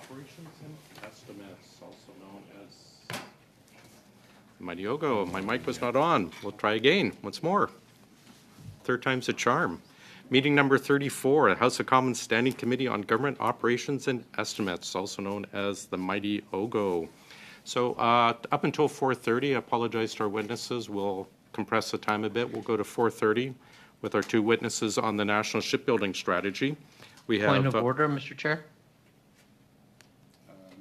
Operations and Estimates, also known as Mighty Ogo. My mic was not on. We'll try again, once more. Third time's a charm. Meeting number 34, House of Commons Standing Committee on Government Operations and Estimates, also known as the Mighty Ogo. So up until 4:30, I apologize to our witnesses. We'll compress the time a bit. We'll go to 4:30 with our two witnesses on the National Shipbuilding Strategy. We have Point of order, Mr. Chair.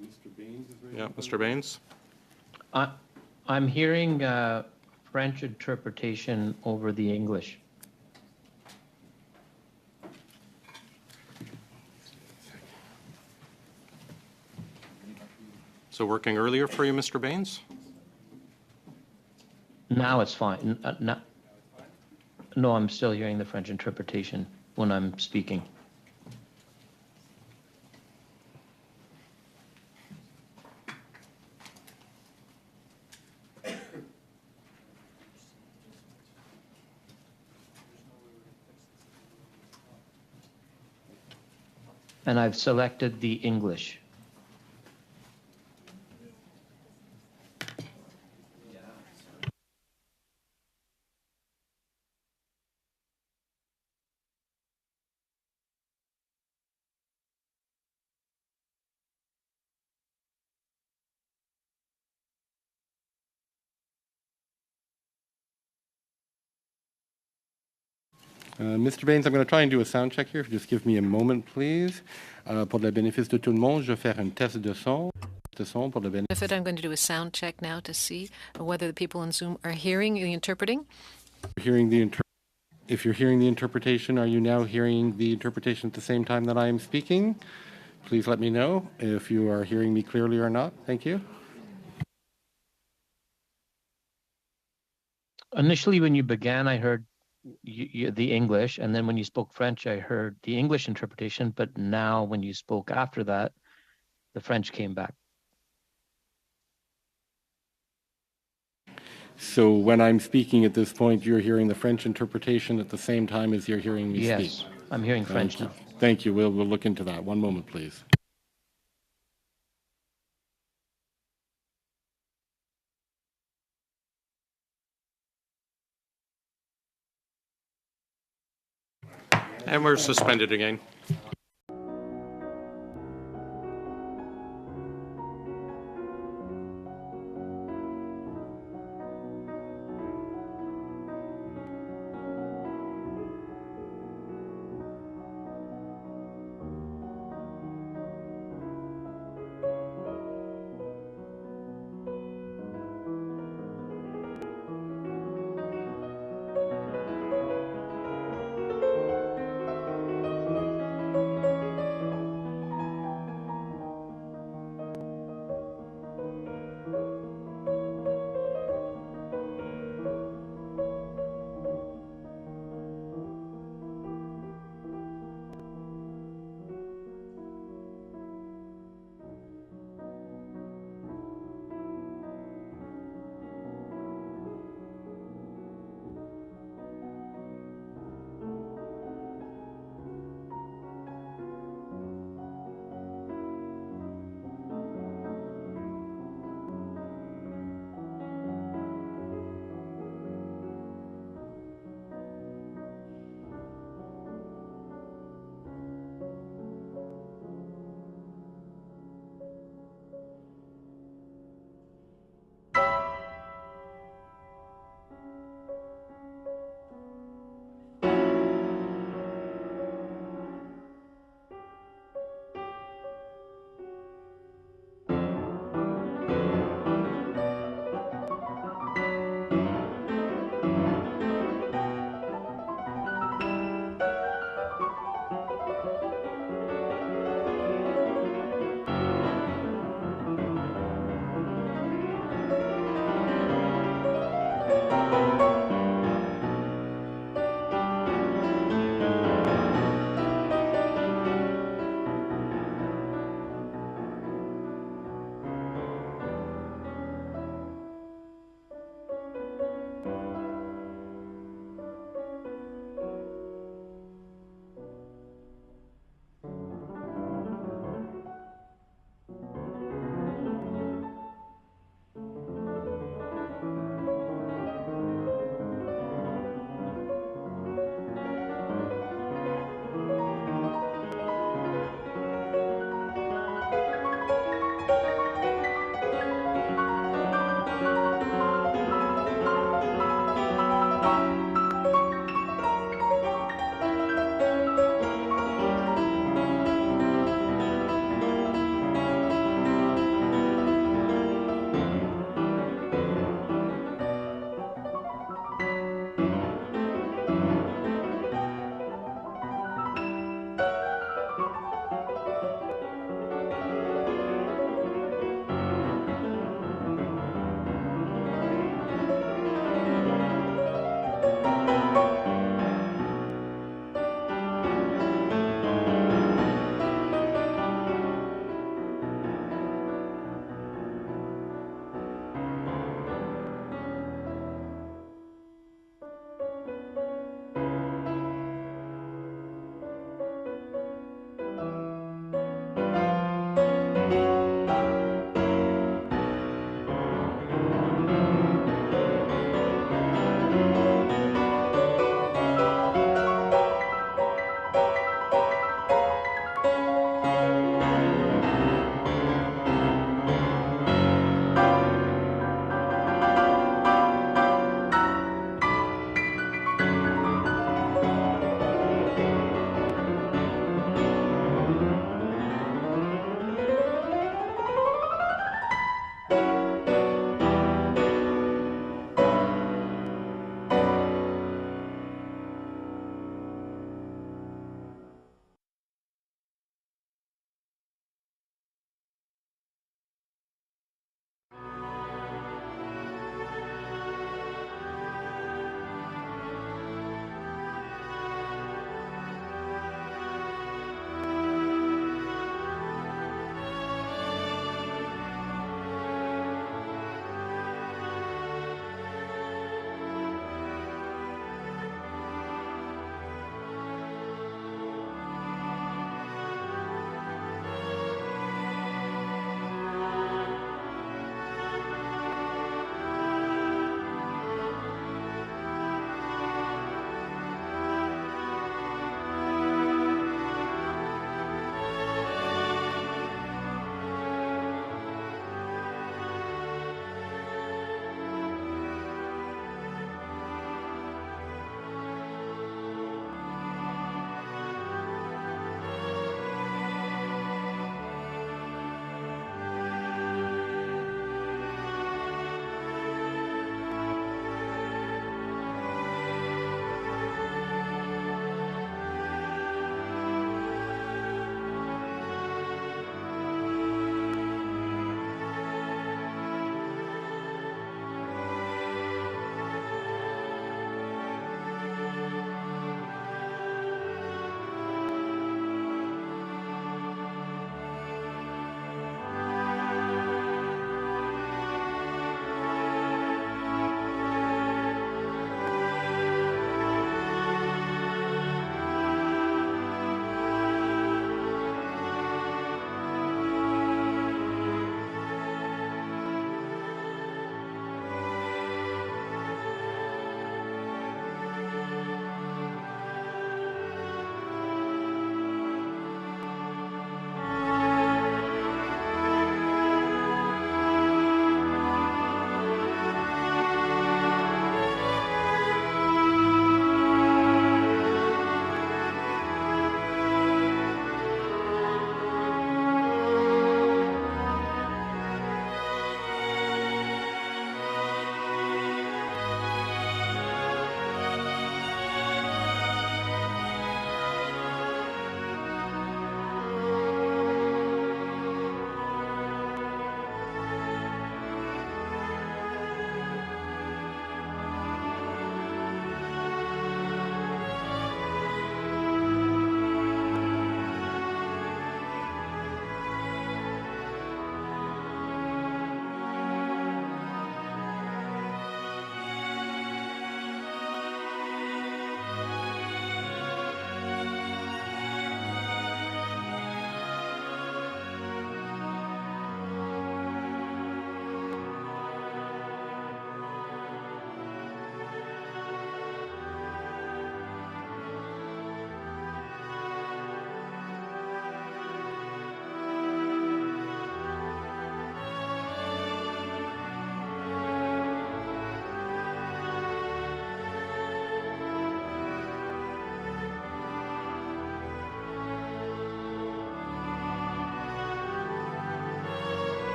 Mr. Baines is ready. Yeah, Mr. Baines. I'm hearing French interpretation over the English. So working earlier for you, Mr. Baines? Now it's fine. No, I'm still hearing the French interpretation when I'm speaking. And I've selected the English. Mr. Baines, I'm going to try and do a sound check here. If you just give me a moment, please. Pour le bénéfice de tout le monde, je vais faire un test de son. Pour le bénéfice. I'm going to do a sound check now to see whether the people on Zoom are hearing the interpreting. If you're hearing the interpretation, are you now hearing the interpretation at the same time that I am speaking? Please let me know if you are hearing me clearly or not. Thank you. Initially, when you began, I heard the English, and then when you spoke French, I heard the English interpretation, but now when you spoke after that, the French came back. So when I'm speaking at this point, you're hearing the French interpretation at the same time as you're hearing me speak? Yes, I'm hearing French now. Thank you. We'll look into that. One moment, please. And we're suspended again.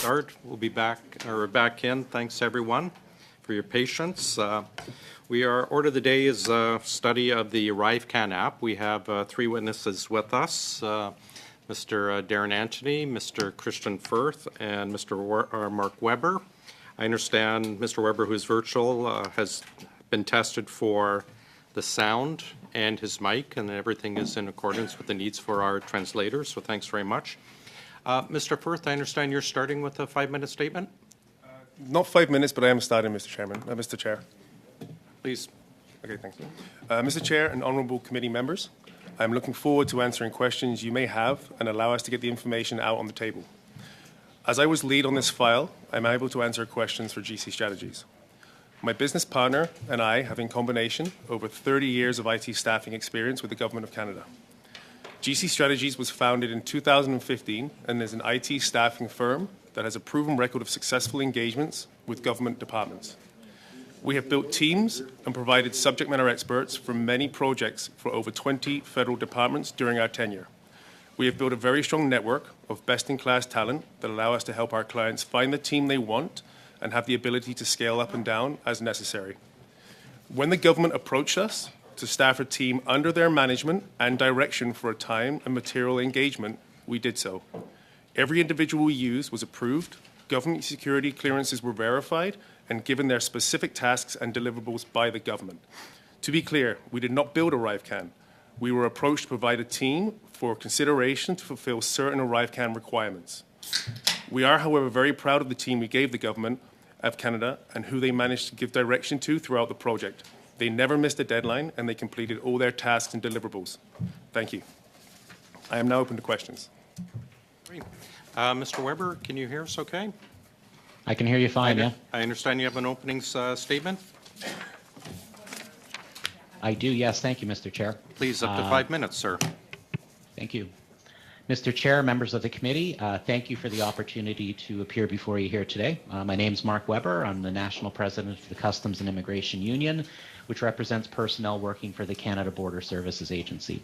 start. We'll be back in. Thanks, everyone, for your patience. Our order of the day is a study of the ArriveCan app. We have 3 witnesses with us, Mr. Darren Antony, Mr. Christian Firth, and Mr. Mark Weber. I understand Mr. Weber, who's virtual, has been tested for the sound and his mic, and everything is in accordance with the needs for our translators, so thanks very much. Mr. Firth, I understand you're starting with a 5-minute statement? Not 5 minutes, but I am starting, Mr. Chair. Please. Okay, thanks. Mr. Chair and honourable committee members, I'm looking forward to answering questions you may have and allow us to get the information out on the table. As I was lead on this file, I'm able to answer questions for GC Strategies. My business partner and I have in combination over 30 years of IT staffing experience with the Government of Canada. GC Strategies was founded in 2015 and is an IT staffing firm that has a proven record of successful engagements with government departments. We have built teams and provided subject matter experts for many projects for over 20 federal departments during our tenure. We have built a very strong network of best-in-class talent that allow us to help our clients find the team they want and have the ability to scale up and down as necessary. When the government approached us to staff a team under their management and direction for a time and material engagement, we did so. Every individual we used was approved, government security clearances were verified, and given their specific tasks and deliverables by the government. To be clear, we did not build ArriveCan. We were approached to provide a team for consideration to fulfill certain ArriveCan requirements. We are, however, very proud of the team we gave the Government of Canada and who they managed to give direction to throughout the project. They never missed a deadline and they completed all their tasks and deliverables. Thank you. I am now open to questions. Great. Mr. Weber, can you hear us okay? I can hear you fine, yeah. I understand you have an opening statement. I do, yes. Thank you, Mr. Chair. Please, up to 5 minutes, sir. Thank you. Mr. Chair, members of the committee, thank you for the opportunity to appear before you here today. My name is Mark Weber. I'm the National President of the Customs and Immigration Union, which represents personnel working for the Canada Border Services Agency.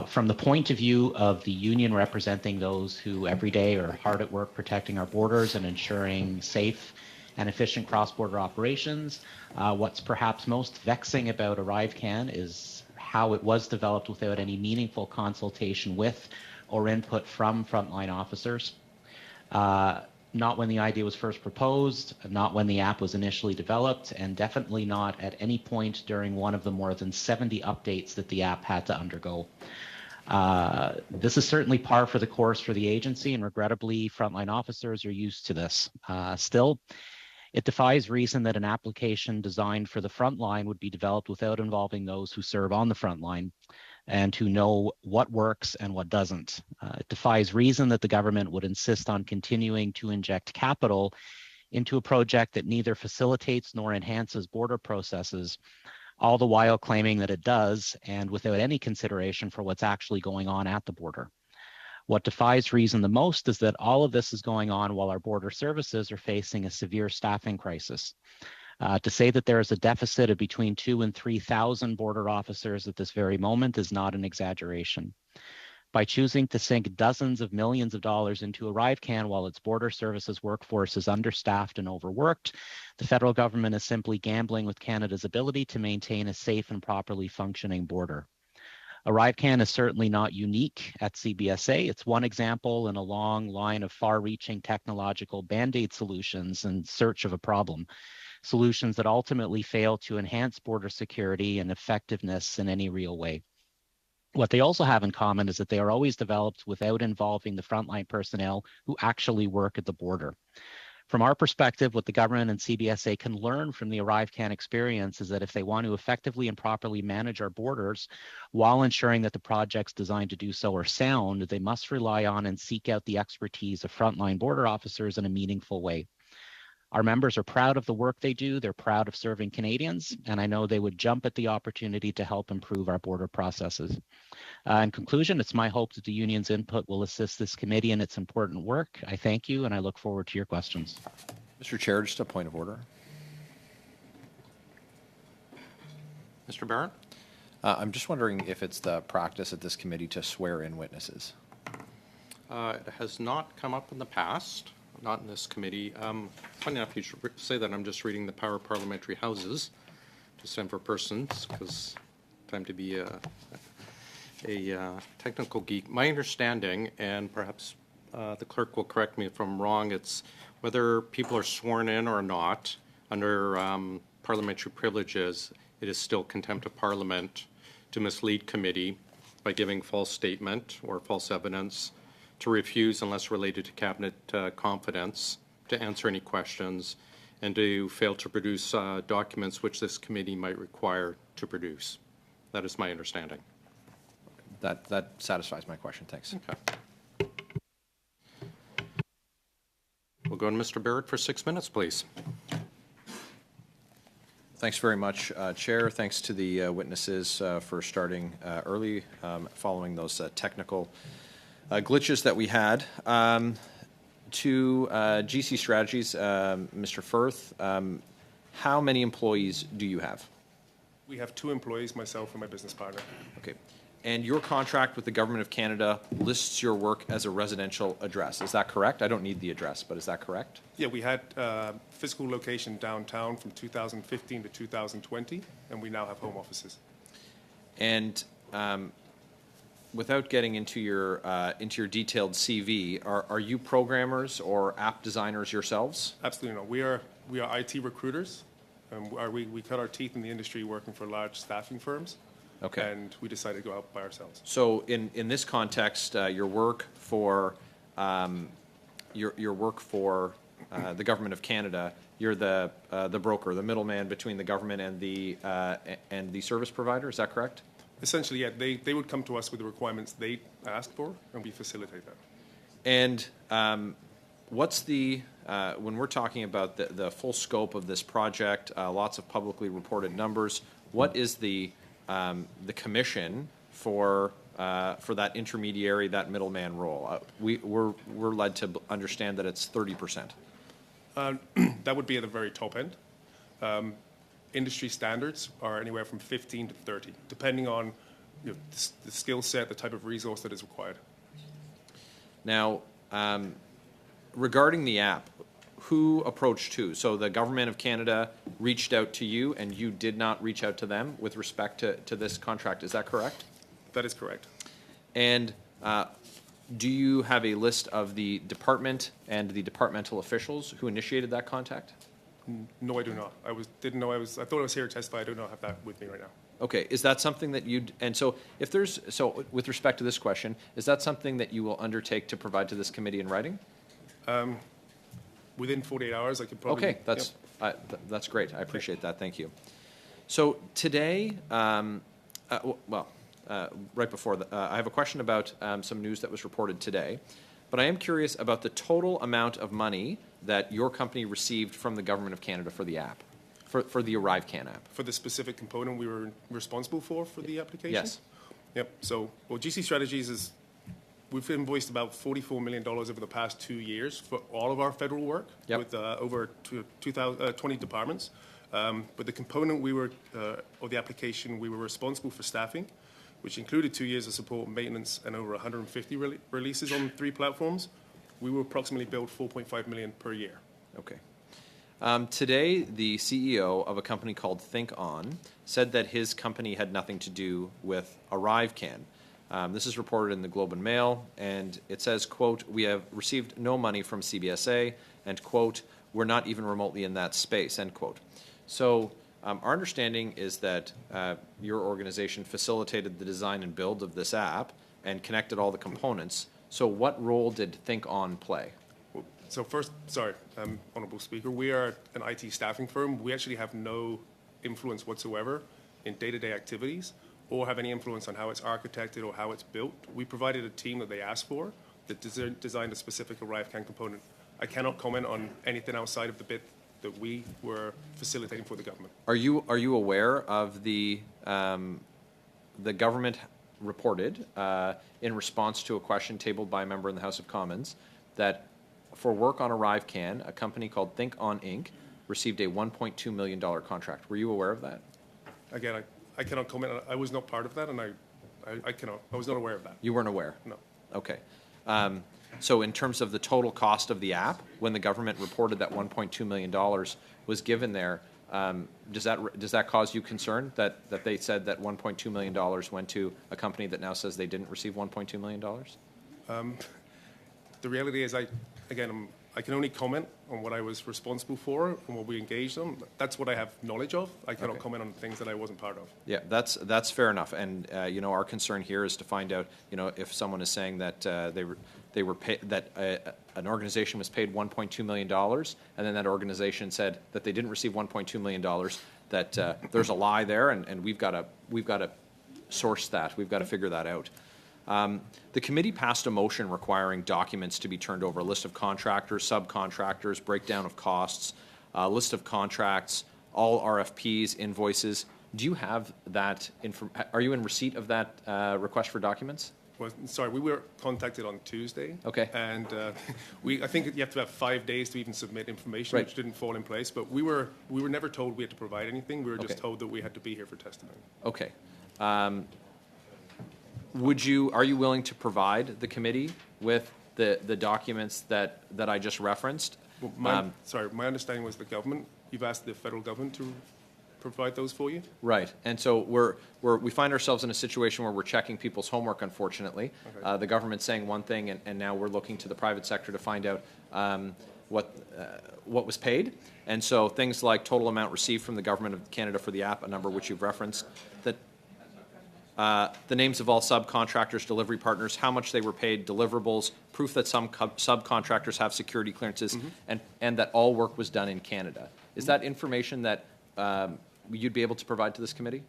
From the point of view of the union representing those who every day are hard at work protecting our borders and ensuring safe and efficient cross-border operations, what's perhaps most vexing about ArriveCan is how it was developed without any meaningful consultation with or input from frontline officers. Not when the idea was first proposed, not when the app was initially developed, and definitely not at any point during one of the more than 70 updates that the app had to undergo. This is certainly par for the course for the agency, and regrettably, frontline officers are used to this. Still, it defies reason that an application designed for the front line would be developed without involving those who serve on the front line and who know what works and what doesn't. It defies reason that the government would insist on continuing to inject capital into a project that neither facilitates nor enhances border processes, all the while claiming that it does, and without any consideration for what's actually going on at the border. What defies reason the most is that all of this is going on while our border services are facing a severe staffing crisis. To say that there is a deficit of between 2,000 and 3,000 border officers at this very moment is not an exaggeration. By choosing to sink dozens of millions of dollars into ArriveCan while its border services workforce is understaffed and overworked, the federal government is simply gambling with Canada's ability to maintain a safe and properly functioning border. ArriveCan is certainly not unique at CBSA. It's one example in a long line of far-reaching technological band-aid solutions in search of a problem. Solutions that ultimately fail to enhance border security and effectiveness in any real way. What they also have in common is that they are always developed without involving the frontline personnel who actually work at the border. From our perspective, what the government and CBSA can learn from the ArriveCan experience is that if they want to effectively and properly manage our borders while ensuring that the projects designed to do so are sound, they must rely on and seek out the expertise of frontline border officers in a meaningful way. Our members are proud of the work they do, they're proud of serving Canadians, and I know they would jump at the opportunity to help improve our border processes. In conclusion, it's my hope that the union's input will assist this committee in its important work. I thank you, and I look forward to your questions. Mr. Chair, just a point of order. Mr. Barrett? I'm just wondering if it's the practice at this committee to swear in witnesses. It has not come up in the past, not in this committee. Funny enough, you should say that I'm just reading the Power of Parliamentary Houses to stand for persons, because time to be a technical geek. My understanding, and perhaps the clerk will correct me if I'm wrong, it's whether people are sworn in or not under parliamentary privileges, it is still contempt of Parliament to mislead committee by giving false statement or false evidence, to refuse unless related to cabinet confidence, to answer any questions, and to fail to produce documents which this committee might require to produce. That is my understanding. That satisfies my question. Thanks. Okay. We'll go to Mr. Barrett for 6 minutes, please. Thanks very much, Chair. Thanks to the witnesses for starting early following those technical glitches that we had. To GC Strategies, Mr. Firth, how many employees do you have? We have 2 employees, myself and my business partner. Okay. And your contract with the Government of Canada lists your work as a residential address. Is that correct? I don't need the address, but is that correct? Yeah, we had physical location downtown from 2015 to 2020, and we now have home offices. And without getting into your detailed CV, are you programmers or app designers yourselves? Absolutely not. We are IT recruiters. We cut our teeth in the industry working for large staffing firms. Okay. And we decided to go out by ourselves. So in this context, your work for the Government of Canada, you're the broker, the middleman between the government and the service provider. Is that correct? Essentially, yeah. They would come to us with the requirements they asked for, and we facilitate that. And what's when we're talking about the full scope of this project, lots of publicly reported numbers, what is the commission for that intermediary, that middleman role? We're led to understand that it's 30%. That would be at the very top end. Industry standards are anywhere from 15 to 30, depending on the skill set, the type of resource that is required. Now, regarding the app, who approached who? So the Government of Canada reached out to you, and you did not reach out to them with respect to this contract. Is that correct? That is correct. And do you have a list of the department and the departmental officials who initiated that contact? No, I do not. I thought I was here to testify. I do not have that with me right now. Okay, is that something that and so with respect to this question, is that something that you will undertake to provide to this committee in writing? Within 48 hours, I could probably... Okay, that's great. I appreciate that. Thank you. So today, right before I have a question about some news that was reported today, but I am curious about the total amount of money that your company received from the Government of Canada for the app, for the ArriveCAN app. For the specific component we were responsible for the application? Yes. Yep. So, GC Strategies we've invoiced about $44 million over the past 2 years for all of our federal work. Yep. With over 20 departments. But the component of the application, we were responsible for staffing, which included 2 years of support and maintenance and over 150 releases on 3 platforms. We were approximately billed $4.5 million per year. Okay. Today, the CEO of a company called ThinkOn said that his company had nothing to do with ArriveCAN. This is reported in the Globe and Mail, and it says, quote, "We have received no money from CBSA," and, quote, "We're not even remotely in that space," end quote. So our understanding is that your organization facilitated the design and build of this app and connected all the components. So what role did ThinkOn play? So first, Honourable Speaker, we are an IT staffing firm. We actually have no influence whatsoever in day-to-day activities or have any influence on how it's architected or how it's built. We provided a team that they asked for that designed a specific ArriveCAN component. I cannot comment on anything outside of the bit that we were facilitating for the government. Are you aware of the government reported in response to a question tabled by a member in the House of Commons that for work on ArriveCAN, a company called ThinkOn Inc. received a $1.2 million contract. Were you aware of that? Again, I cannot comment. I was not part of that, and I was not aware of that. You weren't aware? No. Okay. So in terms of the total cost of the app, when the government reported that $1.2 million was given there, does that cause you concern that they said that $1.2 million went to a company that now says they didn't receive $1.2 million? The reality is, I can only comment on what I was responsible for and what we engaged on. That's what I have knowledge of. I cannot comment on things that I wasn't part of. Yeah, that's fair enough. And our concern here is to find out, if someone is saying that they were paid, that an organization was paid $1.2 million, and then that organization said that they didn't receive $1.2 million, that there's a lie there, and we've got to source that. We've got to figure that out. The committee passed a motion requiring documents to be turned over, a list of contractors, subcontractors, breakdown of costs, a list of contracts, all RFPs, invoices. Do you have that? Are you in receipt of that request for documents? Well, sorry, we were contacted on Tuesday. Okay. And I think you have to have 5 days to even submit information, Right. which didn't fall in place. But we were never told we had to provide anything. We were just Okay. told that we had to be here for testimony. Okay. Are you willing to provide the committee with the documents that I just referenced? Well, my understanding was the government. You've asked the federal government to provide those for you. Right, and so we find ourselves in a situation where we're checking people's homework, unfortunately. Okay. The government's saying one thing, and now we're looking to the private sector to find out what was paid. And so things like total amount received from the government of Canada for the app, a number which you've referenced, that the names of all subcontractors, delivery partners, how much they were paid, deliverables, proof that some subcontractors have security clearances, and that all work was done in Canada. Is that information that you'd be able to provide to this committee?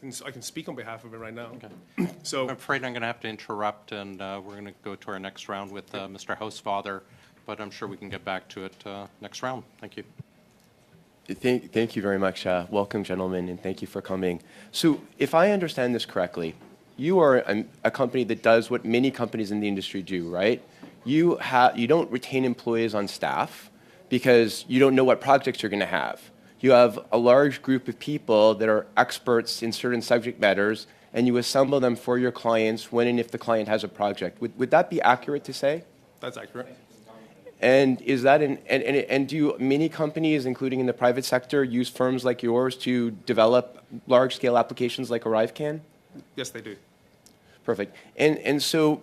And so I can speak on behalf of it right now. Okay. So I'm afraid I'm going to have to interrupt, and we're going to go to our next round with Mr. Housefather, but I'm sure we can get back to it next round. Thank you. Thank you very much. Welcome, gentlemen, and thank you for coming. So if I understand this correctly, you are a company that does what many companies in the industry do, right? You don't retain employees on staff because you don't know what projects you're going to have. You have a large group of people that are experts in certain subject matters, and you assemble them for your clients when and if the client has a project. Would that be accurate to say? that's accurate. And is that and do many companies, including in the private sector, use firms like yours to develop large-scale applications like ArriveCan? Yes, they do. Perfect. And so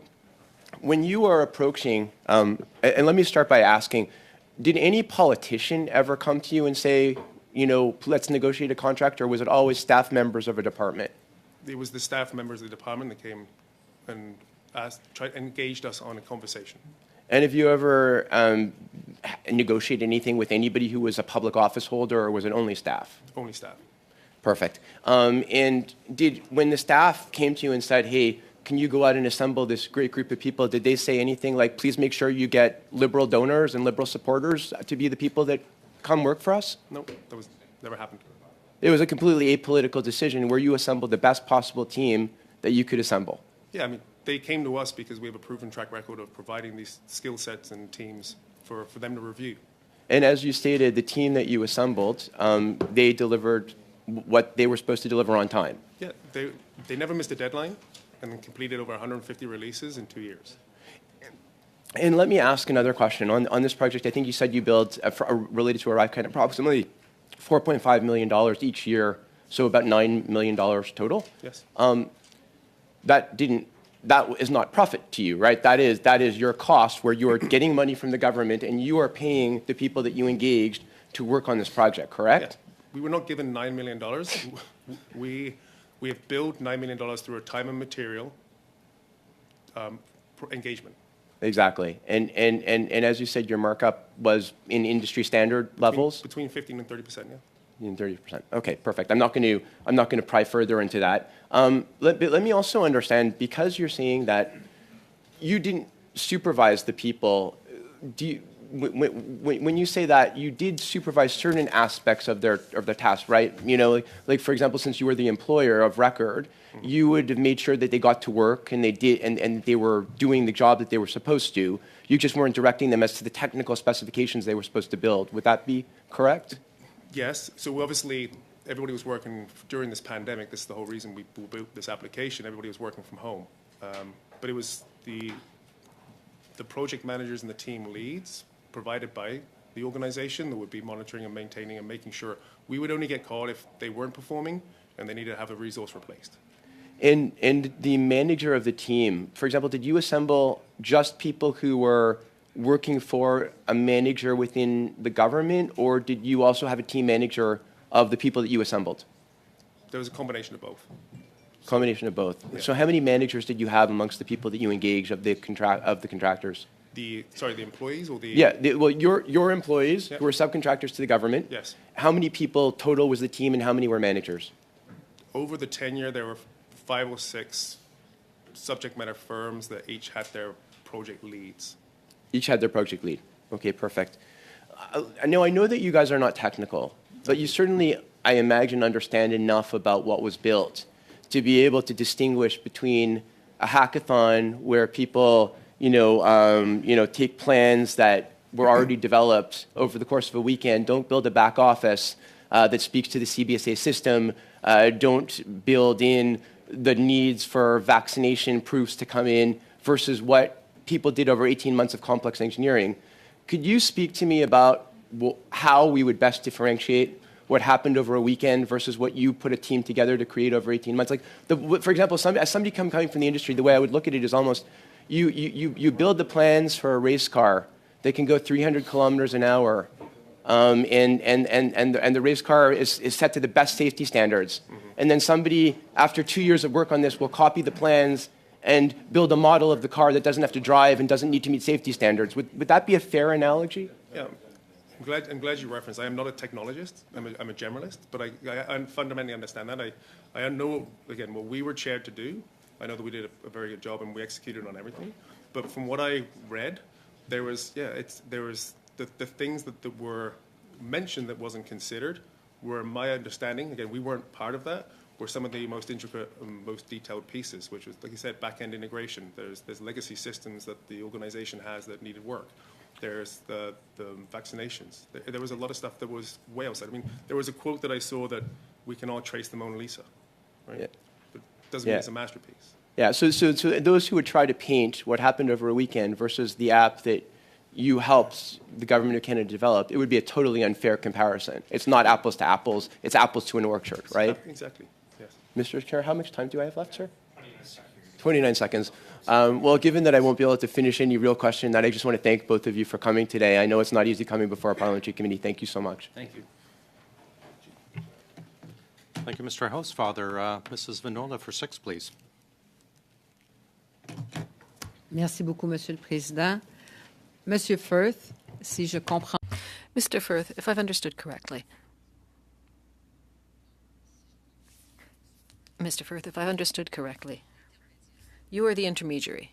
when you are approaching, and let me start by asking, did any politician ever come to you and say, let's negotiate a contract, or was it always staff members of a department? It was the staff members of the department that came and engaged us on a conversation. And have you ever negotiated anything with anybody who was a public office holder, or was it only staff? Only staff. Perfect. And when the staff came to you and said, hey, can you go out and assemble this great group of people, did they say anything like, please make sure you get liberal donors and liberal supporters to be the people that come work for us? No, that was never happened. It was a completely apolitical decision where you assembled the best possible team that you could assemble. Yeah, I mean, they came to us because we have a proven track record of providing these skill sets and teams for them to review. And as you stated, the team that you assembled, they delivered what they were supposed to deliver on time. Yeah, they never missed a deadline and completed over 150 releases in 2 years. And let me ask another question. On this project, I think you said you built, related to ArriveCan, approximately $4.5 million each year, so about $9 million total. Yes. That is not profit to you, right? That is your cost, where you are getting money from the government and you are paying the people that you engaged to work on this project, correct? Yeah. We were not given $9 million. We have billed $9 million through a time and material engagement. Exactly. And as you said, your markup was in industry standard levels? Between 15 and 30%, yeah. In 30%. Okay, perfect. I'm not going to pry further into that. Let me also understand, because you're saying that you didn't supervise the people. When you say that, you did supervise certain aspects of their task, right? Like for example, since you were the employer of record, you would have made sure that they got to work and they did, and they were doing the job that they were supposed to. You just weren't directing them as to the technical specifications they were supposed to build. Would that be correct? Yes. So obviously, everybody was working during this pandemic. This is the whole reason we built this application. Everybody was working from home. But it was the the project managers and the team leads provided by the organization that would be monitoring and maintaining and making sure. We would only get called if they weren't performing and they needed to have a resource replaced. And the manager of the team, for example, did you assemble just people who were working for a manager within the government, or did you also have a team manager of the people that you assembled? There was a combination of both. Combination of both. Yeah. So how many managers did you have amongst the people that you engaged of the contractors? The employees or the... Yeah, your employees Yep. who were subcontractors to the government. Yes. How many people total was the team, and how many were managers? Over the tenure, there were 5 or 6 subject matter firms that each had their project leads. Each had their project lead. Okay, perfect. I know that you guys are not technical, but you certainly, I imagine, understand enough about what was built to be able to distinguish between a hackathon where people, take plans that were already developed over the course of a weekend, don't build a back office that speaks to the CBSA system, don't build in the needs for vaccination proofs to come in, versus what people did over 18 months of complex engineering. Could you speak to me about how we would best differentiate what happened over a weekend versus what you put a team together to create over 18 months? Like, for example, as somebody coming from the industry, the way I would look at it is almost you build the plans for a race car that can go 300 kilometers an hour, and the race car is set to the best safety standards. Mm-hmm. And then somebody, after 2 years of work on this, will copy the plans and build a model of the car that doesn't have to drive and doesn't need to meet safety standards. Would that be a fair analogy? Yeah. I'm glad you referenced. I am not a technologist. I'm a generalist, but I fundamentally understand that. I know, again, what we were chaired to do. I know that we did a very good job and we executed on everything. But from what I read, there was the things that were mentioned that wasn't considered were my understanding. Again, we weren't part of that. Were some of the most intricate and most detailed pieces, which was, like you said, back-end integration. There's legacy systems that the organization has that needed work. There's the vaccinations. There was a lot of stuff that was way outside. I mean, there was a quote that I saw that we can all trace the Mona Lisa, right? Yeah. But it doesn't mean it's a masterpiece. Yeah, so those who would try to paint what happened over a weekend versus the app that you helped the government of Canada develop, it would be a totally unfair comparison. It's not apples to apples. It's apples to an orchard, right? Exactly, yes. Mr. Chair, how much time do I have left, sir? 29 seconds. Well, given that I won't be able to finish any real question, that I just want to thank both of you for coming today. I know it's not easy coming before our parliamentary committee. Thank you so much. Thank you. Thank you, Mr. Housefather. Mrs. Vinola for 6, please. Merci beaucoup, Monsieur le Président. Monsieur Firth, si je comprends... Mr. Firth, if I've understood correctly. Mr. Firth, if I've understood correctly, you are the intermediary,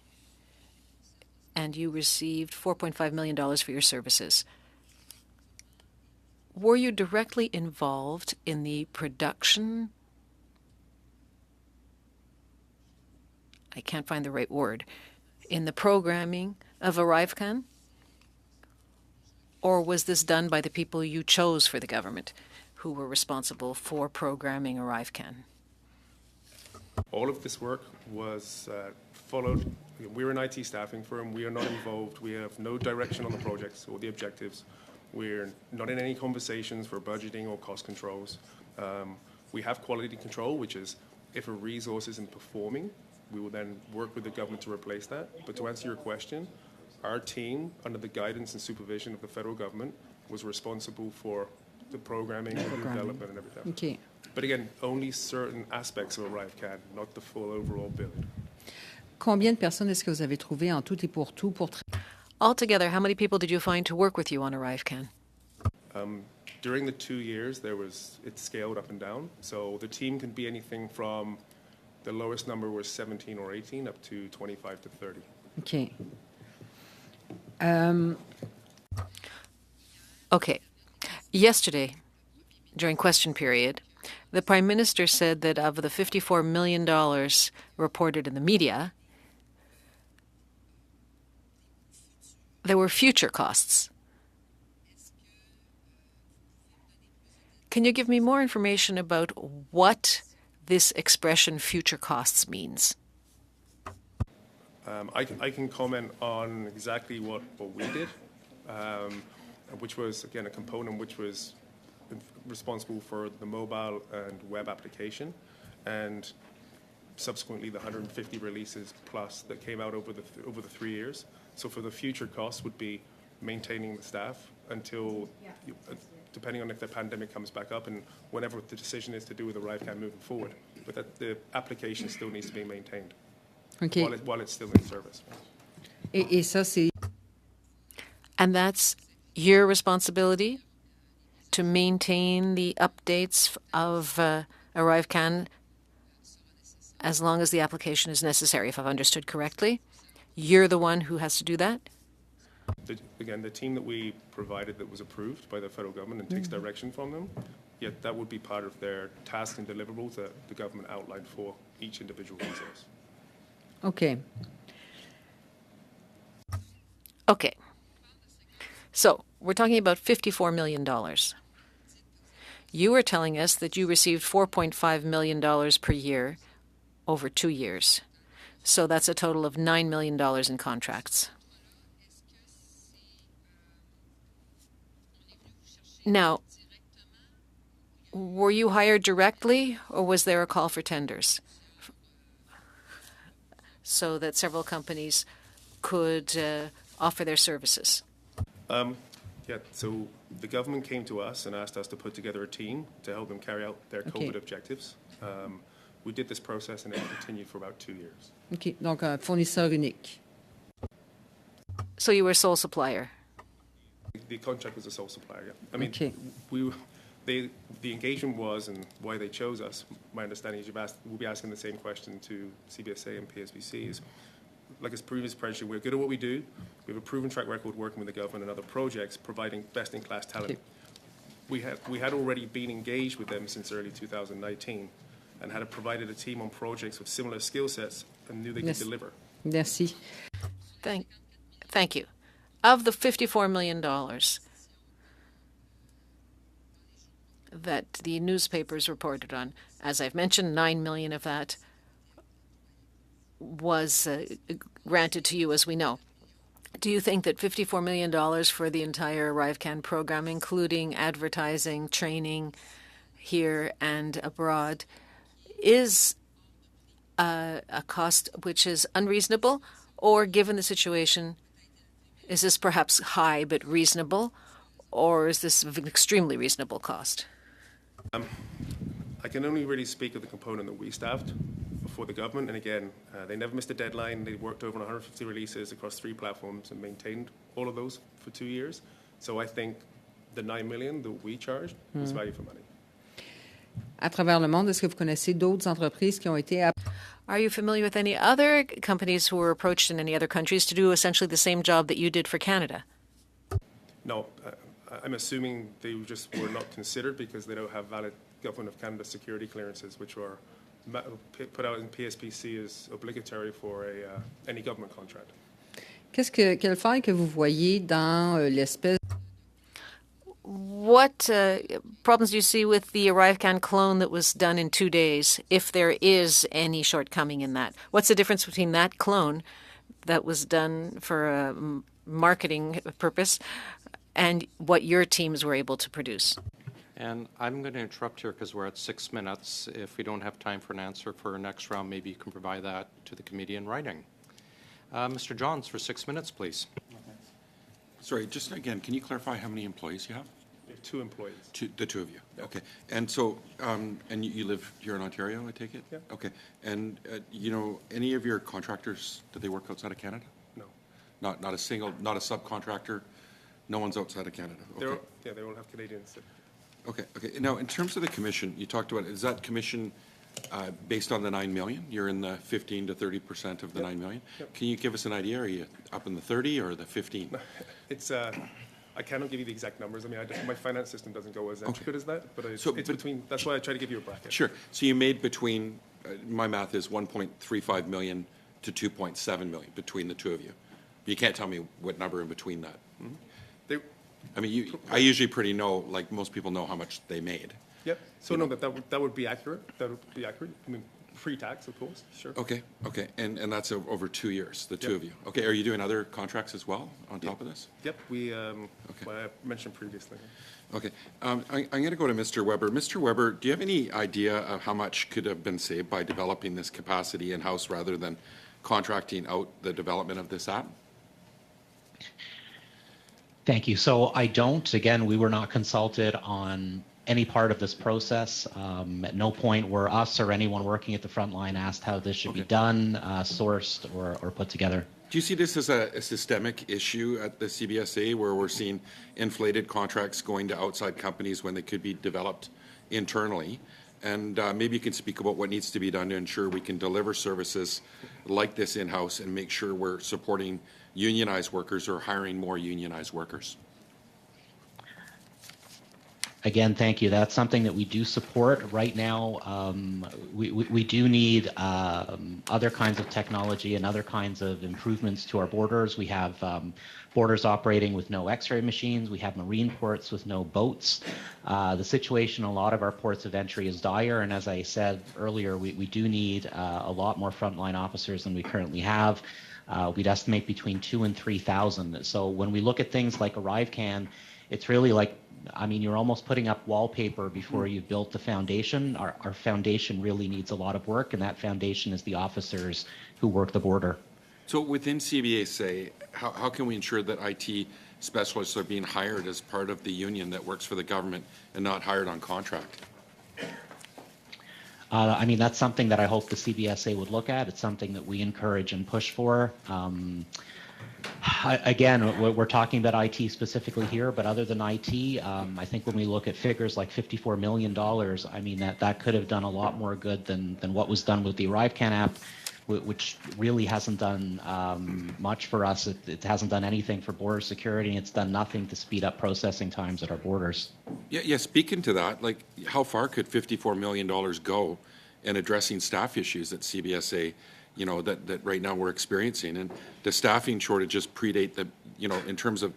and you received $4.5 million for your services. Were you directly involved in the production? I can't find the right word. In the programming of ArriveCan? Or was this done by the people you chose for the government who were responsible for programming ArriveCan? All of this work was followed. We're an IT staffing firm. We are not involved. We have no direction on the projects or the objectives. We're not in any conversations for budgeting or cost controls. We have quality control, which is if a resource isn't performing, we will then work with the government to replace that. But to answer your question, our team, under the guidance and supervision of the federal government, was responsible for the programming, the development, and everything. Okay. But again, only certain aspects of ArriveCAD, not the full overall build. Combien de personnes est-ce que vous avez trouvé en tout et pour tout pour... Altogether, how many people did you find to work with you on ArriveCan? During the 2 years, it scaled up and down. So the team can be anything from the lowest number was 17 or 18 up to 25 to 30. Okay. Okay. Yesterday, during question period, the Prime Minister said that of the $54 million reported in the media, there were future costs. Can you give me more information about what this expression future costs means? I can comment on exactly what we did, which was, again, a component which was responsible for the mobile and web application, and subsequently the 150 releases plus that came out over the 3 years. So for the future costs would be maintaining the staff until, depending on if the pandemic comes back up and whenever the decision is to do with ArriveCAN moving forward. But that the application still needs to be maintained OK. while it's still in service. Et ça, c'est... And that's your responsibility to maintain the updates of ArriveCAN as long as the application is necessary, if I've understood correctly. You're the one who has to do that? Again, the team that we provided that was approved by the federal government and takes direction from them, yet that would be part of their tasks and deliverables that the government outlined for each individual resource. OK. Okay. So we're talking about $54 million. You were telling us that you received $4.5 million per year over 2 years. So that's a total of $9 million in contracts. Now, were you hired directly, or was there a call for tenders so that several companies could offer their services? Yeah, so the government came to us and asked us to put together a team to help them carry out their COVID objectives. We did this process and it continued for about 2 years. OK. Donc, un fournisseur unique. So you were sole supplier. The contract was a sole supplier, yeah. I mean, OK. the engagement was, and why they chose us, my understanding is we'll be asking the same question to CBSA and PSBC, is like as previous president, we're good at what we do. We have a proven track record working with the government and other projects, providing best-in-class talent. Okay. We had already been engaged with them since early 2019 and had provided a team on projects with similar skill sets and knew they could deliver. Merci. Thank you. Of the $54 million that the newspapers reported on, as I've mentioned, 9 million of that was granted to you, as we know. Do you think that $54 million for the entire ArriveCAN program, including advertising, training here and abroad, is a cost which is unreasonable? Or, given the situation, is this perhaps high but reasonable? Or is this an extremely reasonable cost? I can only really speak of the component that we staffed for the government. And again, they never missed a deadline. They worked over 150 releases across 3 platforms and maintained all of those for 2 years. So I think the $9 million that we charged was value for money. À travers le monde, est-ce que vous connaissez d'autres entreprises qui ont été... Are you familiar with any other companies who were approached in any other countries to do essentially the same job that you did for Canada? No, I'm assuming they just were not considered because they don't have valid Government of Canada security clearances, which are put out in PSPC as obligatory for any government contract. Quelle faille que vous voyez dans l'espèce... What problems do you see with the ArriveCAN clone that was done in 2 days, if there is any shortcoming in that? What's the difference between that clone that was done for a marketing purpose and what your teams were able to produce? And I'm going to interrupt here because we're at 6 minutes. If we don't have time for an answer for our next round, maybe you can provide that to the committee in writing. Mr. Johns, for 6 minutes, please. Sorry, just again, can you clarify how many employees you have? We have 2 employees. The 2 of you. Okay. And so, and you live here in Ontario, I take it? Yeah. Okay. And you know, any of your contractors, do they work outside of Canada? No. Not a single, not a subcontractor. No one's outside of Canada. Okay. They all have Canadians. Okay. Okay. Now, in terms of the commission, you talked about, is that commission based on the 9 million? You're in the 15 to 30% of the 9 million. Yep. Can you give us an idea? Are you up in the 30 or the 15? It's I cannot give you the exact numbers. I mean, my finance system doesn't go as intricate as that, but it's between. That's why I try to give you a bracket. Sure. So you made between, my math is 1.35 million to 2.7 million between the 2 of you. You can't tell me what number in between that. Mm-hmm. I mean, I usually pretty know, like most people know how much they made. Yep. So no, that would be accurate. That would be accurate. I mean, Pre-tax, of course, sure. Okay, okay. And that's over 2 years, the two Yep. of you. Okay, are you doing other contracts as well on top of this? Yep, what I mentioned previously. Okay. I'm going to go to Mr. Weber. Mr. Weber, do you have any idea of how much could have been saved by developing this capacity in-house rather than contracting out the development of this app? Thank you. So I don't. Again, we were not consulted on any part of this process. At no point were us or anyone working at the front line asked how this should be done, sourced, or put together. Do you see this as a systemic issue at the CBSA where we're seeing inflated contracts going to outside companies when they could be developed internally? And maybe you can speak about what needs to be done to ensure we can deliver services like this in-house and make sure we're supporting unionized workers or hiring more unionized workers. Again, thank you. That's something that we do support right now. We do need other kinds of technology and other kinds of improvements to our borders. We have borders operating with no X-ray machines. We have marine ports with no boats. The situation in a lot of our ports of entry is dire, and as I said earlier, we do need a lot more frontline officers than we currently have. We'd estimate between 2,000 and 3,000. So when we look at things like ArriveCan, it's really like, I mean, you're almost putting up wallpaper before you've built the foundation. Our foundation really needs a lot of work, and that foundation is the officers who work the border. So within CBSA, how can we ensure that IT specialists are being hired as part of the union that works for the government and not hired on contract? I mean, that's something that I hope the CBSA would look at. It's something that we encourage and push for. Again, we're talking about IT specifically here, but other than IT, I think when we look at figures like $54 million, I mean, that could have done a lot more good than what was done with the ArriveCan app, which really hasn't done much for us. It hasn't done anything for border security. It's done nothing to speed up processing times at our borders. Yeah. Speaking to that, like, how far could $54 million go in addressing staff issues at CBSA? You know, that right now we're experiencing, and the staffing shortages predate the, you know, in terms of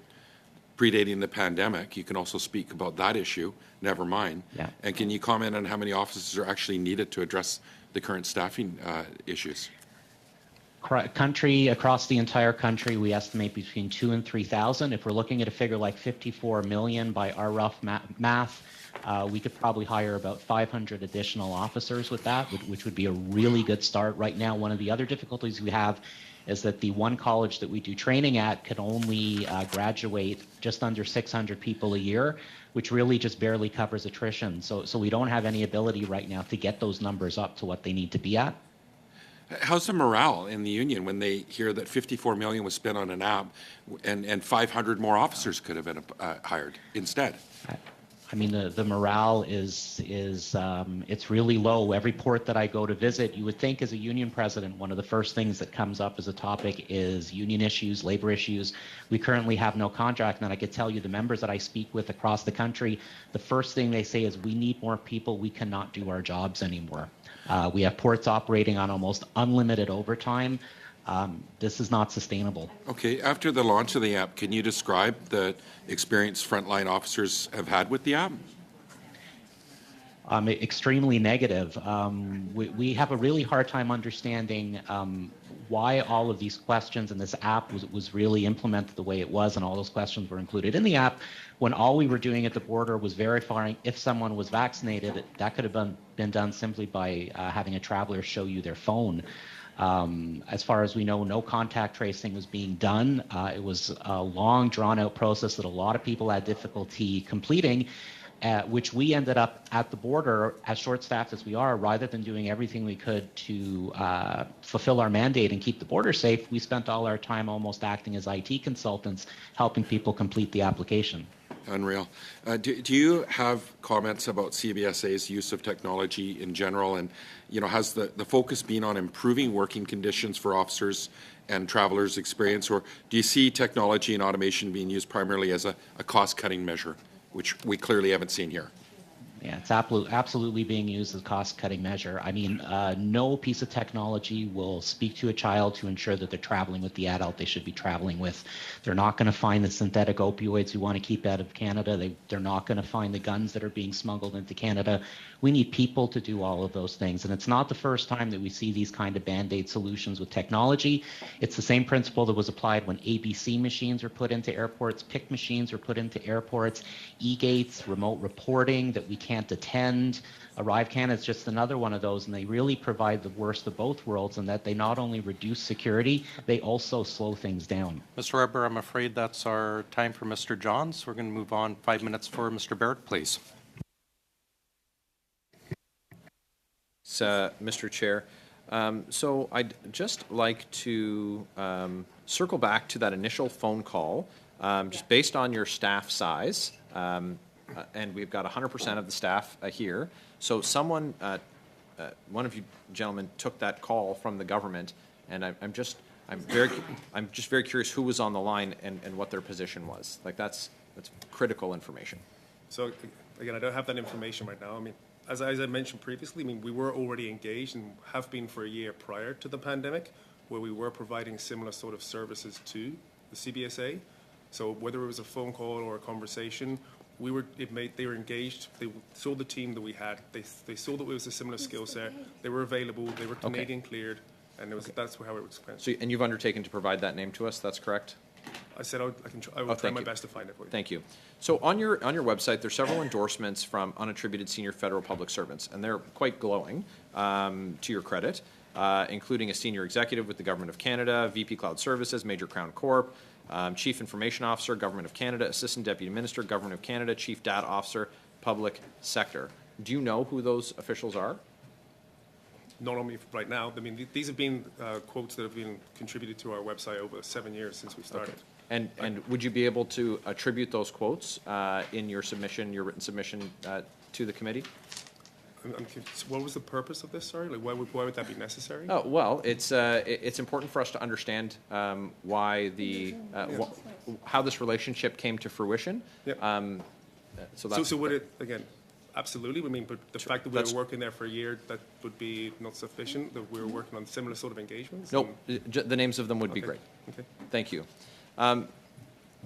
predating the pandemic. You can also speak about that issue, never mind. Yeah. And can you comment on how many officers are actually needed to address the current staffing issues? Across the entire country, we estimate between 2,000 and 3,000. If we're looking at a figure like 54 million by our rough math, we could probably hire about 500 additional officers with that, which would be a really good start. Right now, one of the other difficulties we have is that the one college that we do training at can only graduate just under 600 people a year, which really just barely covers attrition. So we don't have any ability right now to get those numbers up to what they need to be at. How's the morale in the union when they hear that $54 million was spent on an app and 500 more officers could have been hired instead? I mean, the morale is it's really low. Every port that I go to visit, you would think as a union president, one of the first things that comes up as a topic is union issues, labor issues. We currently have no contract, and I could tell you the members that I speak with across the country, the first thing they say is we need more people. We cannot do our jobs anymore. We have ports operating on almost unlimited overtime. This is not sustainable. Okay, after the launch of the app, can you describe the experience frontline officers have had with the app? Extremely negative. We have a really hard time understanding why all of these questions and this app was really implemented the way it was, and all those questions were included in the app, when all we were doing at the border was verifying if someone was vaccinated. That could have been done simply by having a traveler show you their phone. As far as we know, no contact tracing was being done. It was a long, drawn-out process that a lot of people had difficulty completing, which we ended up at the border, as short-staffed as we are, rather than doing everything we could to fulfill our mandate and keep the border safe, we spent all our time almost acting as IT consultants, helping people complete the application. Unreal. Do you have comments about CBSA's use of technology in general, and has the focus been on improving working conditions for officers and travelers' experience, or do you see technology and automation being used primarily as a cost-cutting measure, which we clearly haven't seen here? Yeah, it's absolutely being used as a cost-cutting measure. I mean, no piece of technology will speak to a child to ensure that they're traveling with the adult they should be traveling with. They're not going to find the synthetic opioids we want to keep out of Canada. They're not going to find the guns that are being smuggled into Canada. We need people to do all of those things. And it's not the first time that we see these kind of Band-Aid solutions with technology. It's the same principle that was applied when ABC machines were put into airports, PIC machines were put into airports, e-gates, remote reporting that we can't attend. ArriveCAN is just another one of those, and they really provide the worst of both worlds in that they not only reduce security, they also slow things down. Mr. Weber, I'm afraid that's our time for Mr. Johns. We're going to move on 5 minutes for Mr. Barrett, please. Mr. Chair. So I'd just like to circle back to that initial phone call, just based on your staff size, and we've got 100% of the staff here. So someone, one of you gentlemen, took that call from the government, and I'm just very curious who was on the line and what their position was. Like that's critical information. So again, I don't have that information right now. I mean, as I mentioned previously, I mean, we were already engaged and have been for a year prior to the pandemic, where we were providing similar sort of services to the CBSA. So whether it was a phone call or a conversation, they were engaged. They saw the team that we had. They saw that it was a similar skill set. They were available. They were Canadian cleared, and that's how it was spent. So, and you've undertaken to provide that name to us. That's correct. I said I will try my best to find it for you. Thank you. So on your website, there's several endorsements from unattributed senior federal public servants, and they're quite glowing, to your credit, including a senior executive with the Government of Canada, VP Cloud Services, Major Crown Corp, Chief Information Officer, Government of Canada, Assistant Deputy Minister, Government of Canada, Chief Data Officer, Public Sector. Do you know who those officials are? Not on me right now. I mean, these have been quotes that have been contributed to our website over 7 years since we started. Okay. And would you be able to attribute those quotes in your submission, your written submission to the committee? What was the purpose of this? Sorry, like why would that be necessary? Oh well, it's important for us to understand why how this relationship came to fruition. Yep. So would it again? Absolutely. I mean, but the fact that we were working there for a year, that would be not sufficient. That we were working on similar sort of engagements. No, the names of them would be great. Okay. Thank you.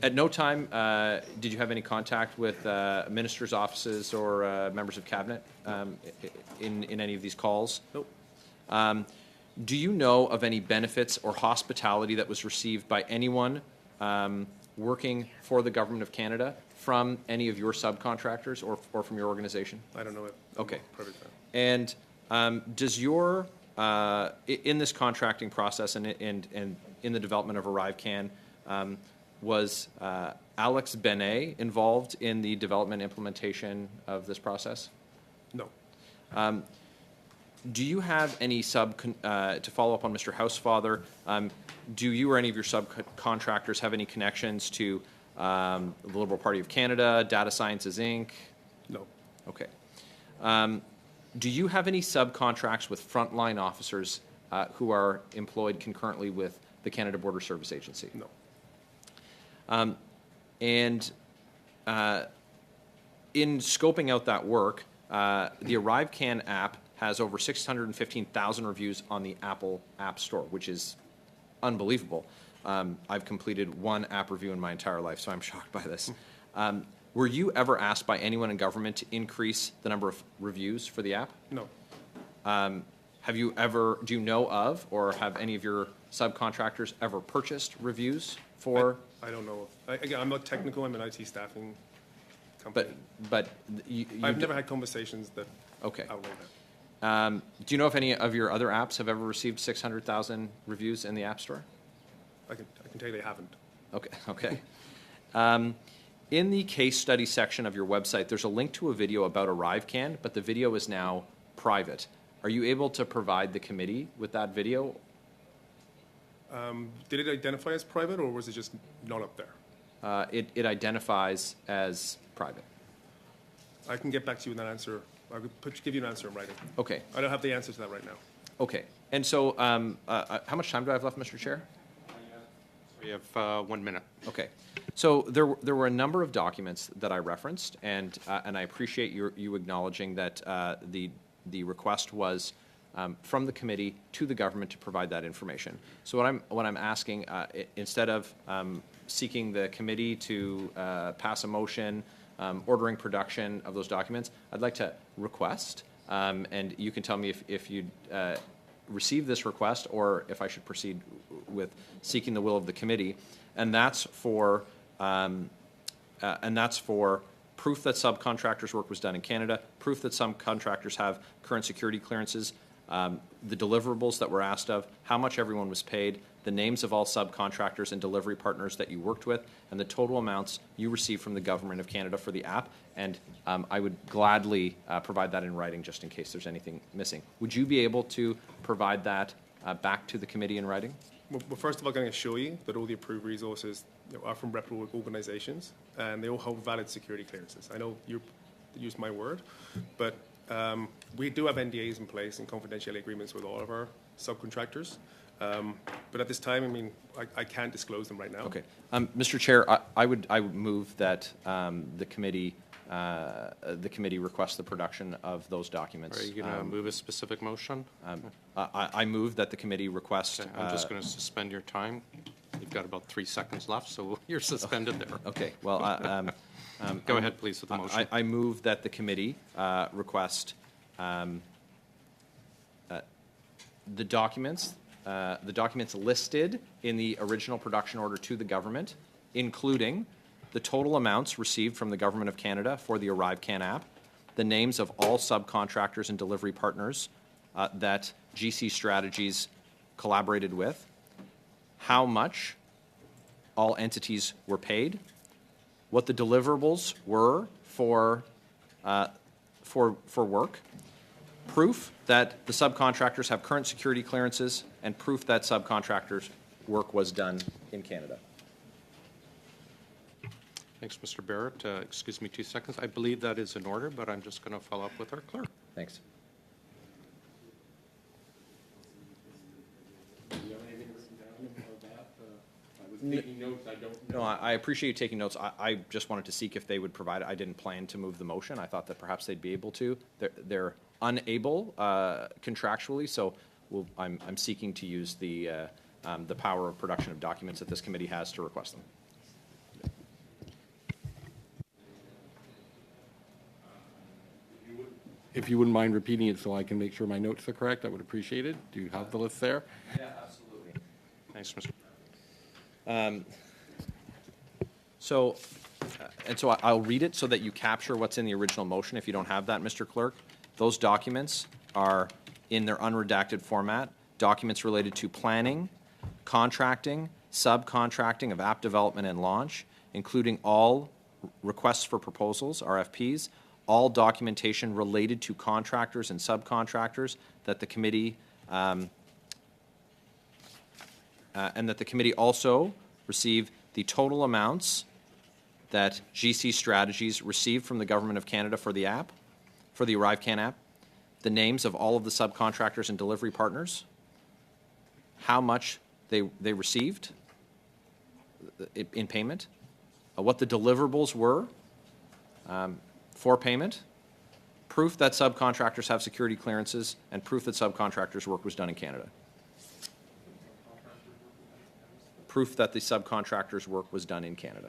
At no time did you have any contact with ministers' offices or members of cabinet in any of these calls? Nope. Do you know of any benefits or hospitality that was received by anyone working for the Government of Canada from any of your subcontractors or from your organization? I don't know it. Okay. And does your in this contracting process and in the development of ArriveCAN, was Alex Benet involved in the development implementation of this process? No. Do you have any to follow up on Mr. Housefather, do you or any of your subcontractors have any connections to the Liberal Party of Canada, Data Sciences, Inc.? No. Okay. Do you have any subcontracts with frontline officers who are employed concurrently with the Canada Border Service Agency? No. And in scoping out that work, the ArriveCAN app has over 615,000 reviews on the Apple App Store, which is unbelievable. I've completed one app review in my entire life, so I'm shocked by this. Were you ever asked by anyone in government to increase the number of reviews for the app? No. Have you ever, do you know of, or have any of your subcontractors ever purchased reviews for? I don't know. Again, I'm not technical. I'm an IT staffing company. But I've never had conversations that outlay that. Do you know if any of your other apps have ever received 600,000 reviews in the App Store? I can tell you they haven't. Okay. In the case study section of your website, there's a link to a video about ArriveCAN, but the video is now private. Are you able to provide the committee with that video? Did it identify as private, or was it just not up there? It identifies as private. I can get back to you with that answer. I could give you an answer in writing. Okay. I don't have the answer to that right now. Okay. And so how much time do I have left, Mr. Chair? We have 1 minute. Okay. So there were a number of documents that I referenced, and I appreciate you acknowledging that the request was from the committee to the government to provide that information. So what I'm asking, instead of seeking the committee to pass a motion ordering production of those documents, I'd like to request, and you can tell me if you'd receive this request or if I should proceed with seeking the will of the committee, and that's for proof that subcontractors' work was done in Canada, proof that some contractors have current security clearances, the deliverables that were asked of, how much everyone was paid, the names of all subcontractors and delivery partners that you worked with, and the total amounts you received from the Government of Canada for the app. And I would gladly provide that in writing just in case there's anything missing. Would you be able to provide that back to the committee in writing? Well, first of all, I'm going to assure you that all the approved resources are from reputable organizations, and they all hold valid security clearances. I know you used my word, but we do have NDAs in place and confidentiality agreements with all of our subcontractors. But at this time, I mean, I can't disclose them right now. Okay. Mr. Chair, I would move that the committee request the production of those documents. Are you going to move a specific motion? I move that the committee request. Okay, I'm just going to suspend your time. You've got about 3 seconds left, so you're suspended there. Okay. Well, go ahead, please, with the motion. I move that the committee request the documents listed in the original production order to the government, including the total amounts received from the Government of Canada for the ArriveCAN app, the names of all subcontractors and delivery partners that GC Strategies collaborated with, how much all entities were paid, what the deliverables were for work, proof that the subcontractors have current security clearances, and proof that subcontractors' work was done in Canada. Thanks, Mr. Barrett. Excuse me 2 seconds. I believe that is in order, but I'm just going to follow up with our clerk. Thanks. No, I appreciate you taking notes. I just wanted to seek if they would provide it. I didn't plan to move the motion. I thought that perhaps they'd be able to. They're unable contractually, so I'm seeking to use the power of production of documents that this committee has to request them. If you wouldn't mind repeating it so I can make sure my notes are correct, I would appreciate it. Do you have the list there? Yeah, absolutely. Thanks, Mr. So I'll read it so that you capture what's in the original motion if you don't have that, Mr. Clerk. Those documents are in their unredacted format, documents related to planning, contracting, subcontracting of app development and launch, including all requests for proposals, RFPs, all documentation related to contractors and subcontractors that the committee and that the committee also receive the total amounts that GC Strategies received from the Government of Canada for the app, for the ArriveCAN app, the names of all of the subcontractors and delivery partners, how much they received in payment, what the deliverables were for payment, proof that subcontractors have security clearances, and proof that subcontractors' work was done in Canada. Proof that the subcontractors' work was done in Canada.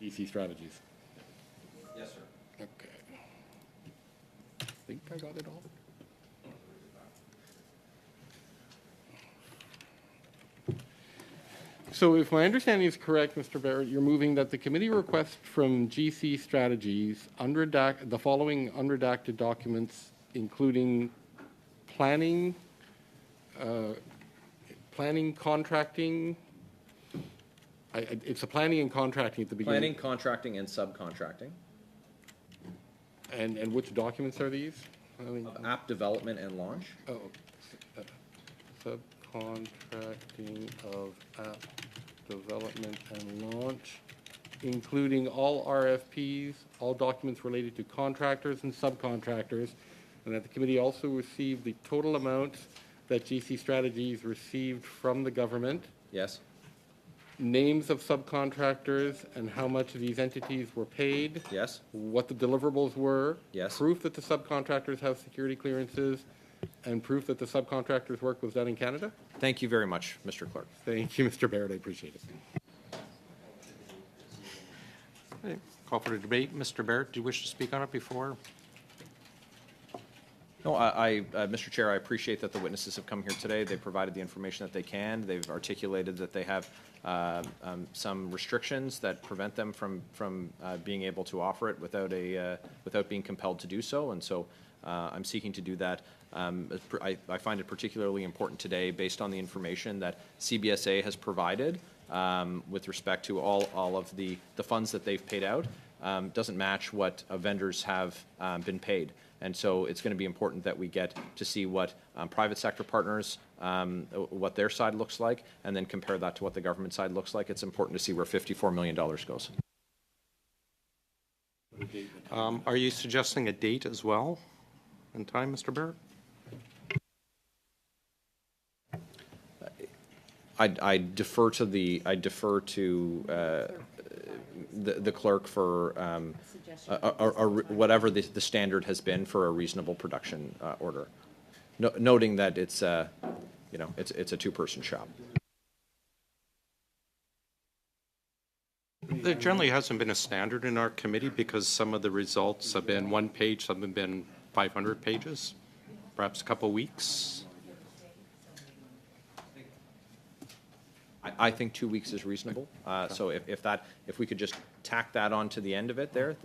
GC Strategies. Yes, sir. Okay. I think I got it all. So if my understanding is correct, Mr. Barrett, you're moving that the committee request from GC Strategies the following unredacted documents, including planning, contracting. It's a planning and contracting at the beginning. Planning, contracting, and subcontracting. And which documents are these? Of app development and launch. Oh, subcontracting of app development and launch, including all RFPs, all documents related to contractors and subcontractors and that the committee also received the total amount that GC Strategies received from the government, Yes? names of subcontractors and how much these entities were paid, Yes? what the deliverables were, Yes. proof that the subcontractors have security clearances, and proof that the subcontractors' work was done in Canada? Thank you very much, Mr. Clerk. Thank you, Mr. Barrett. I appreciate it. Okay, call for the debate. Mr. Barrett, do you wish to speak on it before? No, Mr. Chair, I appreciate that the witnesses have come here today. They've provided the information that they can. They've articulated that they have some restrictions that prevent them from being able to offer it without being compelled to do so. And so I'm seeking to do that. I find it particularly important today, based on the information that CBSA has provided with respect to all of the funds that they've paid out, doesn't match what vendors have been paid. And so it's going to be important that we get to see what private sector partners, what their side looks like, and then compare that to what the government side looks like. It's important to see where $54 million goes. Are you suggesting a date as well in time, Mr. Barrett? I defer to the clerk for whatever the standard has been for a reasonable production order, noting that it's it's a two-person shop. There generally hasn't been a standard in our committee because some of the results have been one page, some have been 500 pages, perhaps a couple of weeks. I think 2 weeks is reasonable. So if we could just tack that on to the end of it there,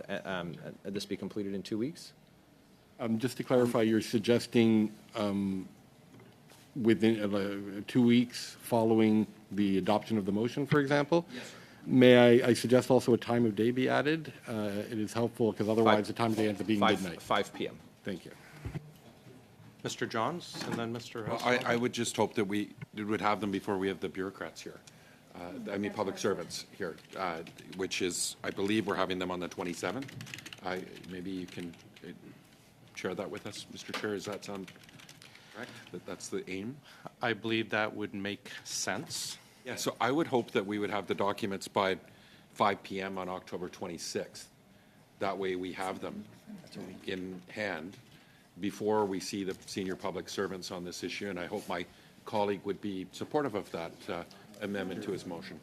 this be completed in 2 weeks? Just to clarify, you're suggesting within 2 weeks following the adoption of the motion, for example? Yes, sir. May I suggest also a time of day be added? It is helpful because otherwise the time of day ends up being midnight. 5 p.m. Thank you. Mr. Johns and then Mr. Well, Hussaw. I would just hope that we would have them before we have the bureaucrats here. Public servants here, which is, I believe we're having them on the 27th. Maybe you can share that with us, Mr. Chair. Does that sound correct? That's the aim? I believe that would make sense. Yeah, so I would hope that we would have the documents by 5 p.m. on October 26th. That way we have them in hand before we see the senior public servants on this issue, and I hope my colleague would be supportive of that amendment to his motion.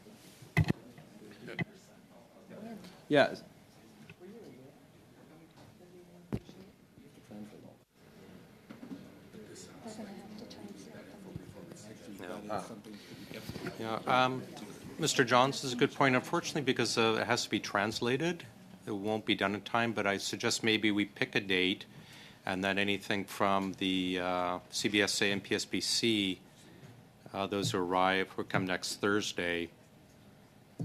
Yeah. Mr. Johns, this is a good point. Unfortunately, because it has to be translated, it won't be done in time, but I suggest maybe we pick a date and then anything from the CBSA and PSBC, those who arrive or come next Thursday,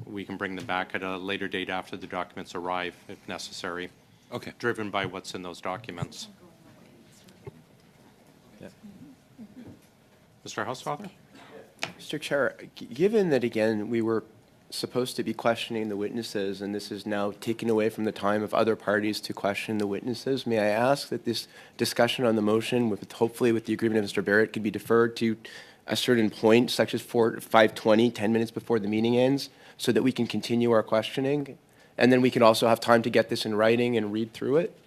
we can bring them back at a later date after the documents arrive, if necessary. Okay. Driven by what's in those documents. Yeah. Mr. Hausfather? Mr. Chair, given that, again, we were supposed to be questioning the witnesses, and this is now taken away from the time of other parties to question the witnesses, may I ask that this discussion on the motion, hopefully with the agreement of Mr. Barrett, could be deferred to a certain point, such as 5:20, 10 minutes before the meeting ends, so that we can continue our questioning? And then we can also have time to get this in writing and read through it?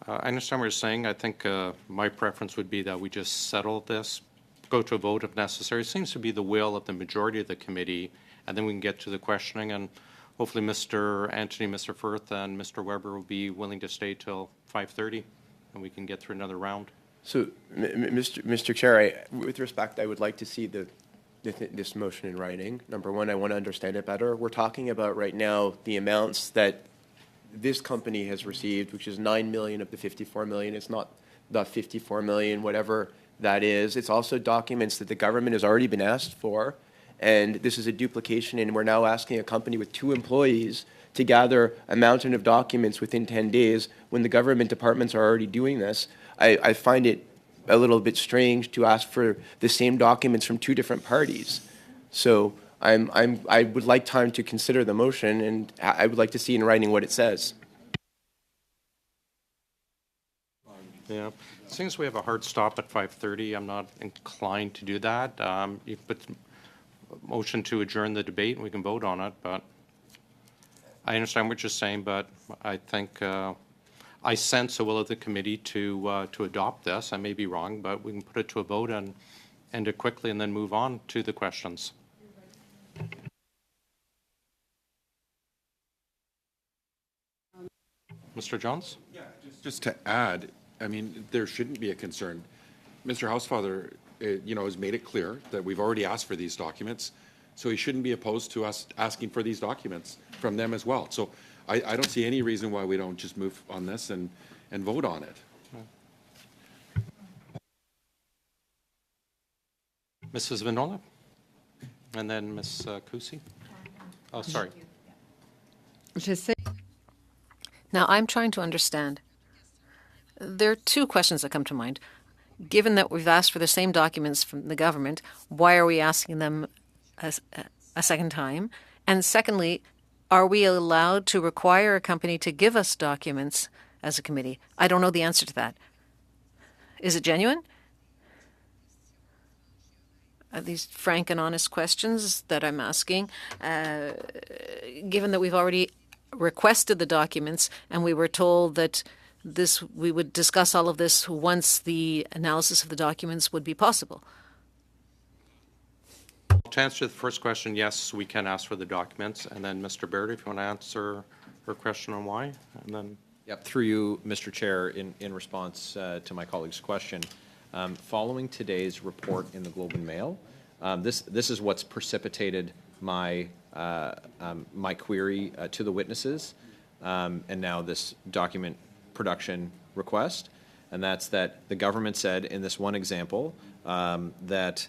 I understand what you're saying. I think my preference would be that we just settle this, go to a vote if necessary. It seems to be the will of the majority of the committee, and then we can get to the questioning, and hopefully Mr. Anthony, Mr. Firth, and Mr. Weber will be willing to stay till 5:30, and we can get through another round. So, Mr. Chair, with respect, I would like to see this motion in writing. Number one, I want to understand it better. We're talking about right now the amounts that this company has received, which is $9 million of the $54 million. It's not the $54 million, whatever that is. It's also documents that the government has already been asked for, and this is a duplication, and we're now asking a company with 2 employees to gather a mountain of documents within 10 days when the government departments are already doing this. I find it a little bit strange to ask for the same documents from 2 different parties. So I would like time to consider the motion, and I would like to see in writing what it says. Yeah. Seeing as we have a hard stop at 5:30, I'm not inclined to do that. You put motion to adjourn the debate, and we can vote on it, but I understand what you're saying, but I think I sense a will of the committee to adopt this. I may be wrong, but we can put it to a vote and end it quickly and then move on to the questions. Mr. Jones? Yeah, just to add, I mean, there shouldn't be a concern. Mr. Housefather, has made it clear that we've already asked for these documents, so he shouldn't be opposed to us asking for these documents from them as well. So I don't see any reason why we don't just move on this and vote on it. Mrs. Vinola? And then Ms. Kusi? Oh, sorry. J'essaie. Now, I'm trying to understand. There are two questions that come to mind. Given that we've asked for the same documents from the government, why are we asking them a second time? And secondly, are we allowed to require a company to give us documents as a committee? I don't know the answer to that. Is it genuine? Are these frank and honest questions that I'm asking? Given that we've already requested the documents and we were told that we would discuss all of this once the analysis of the documents would be possible. To answer the first question, yes, we can ask for the documents. And then Mr. Baird, if you want to answer her question on why, and then. Yep, through you, Mr. Chair, in response to my colleague's question, following today's report in the Globe and Mail, this is what's precipitated my my query to the witnesses, and now this document production request, and that's that the government said in this one example that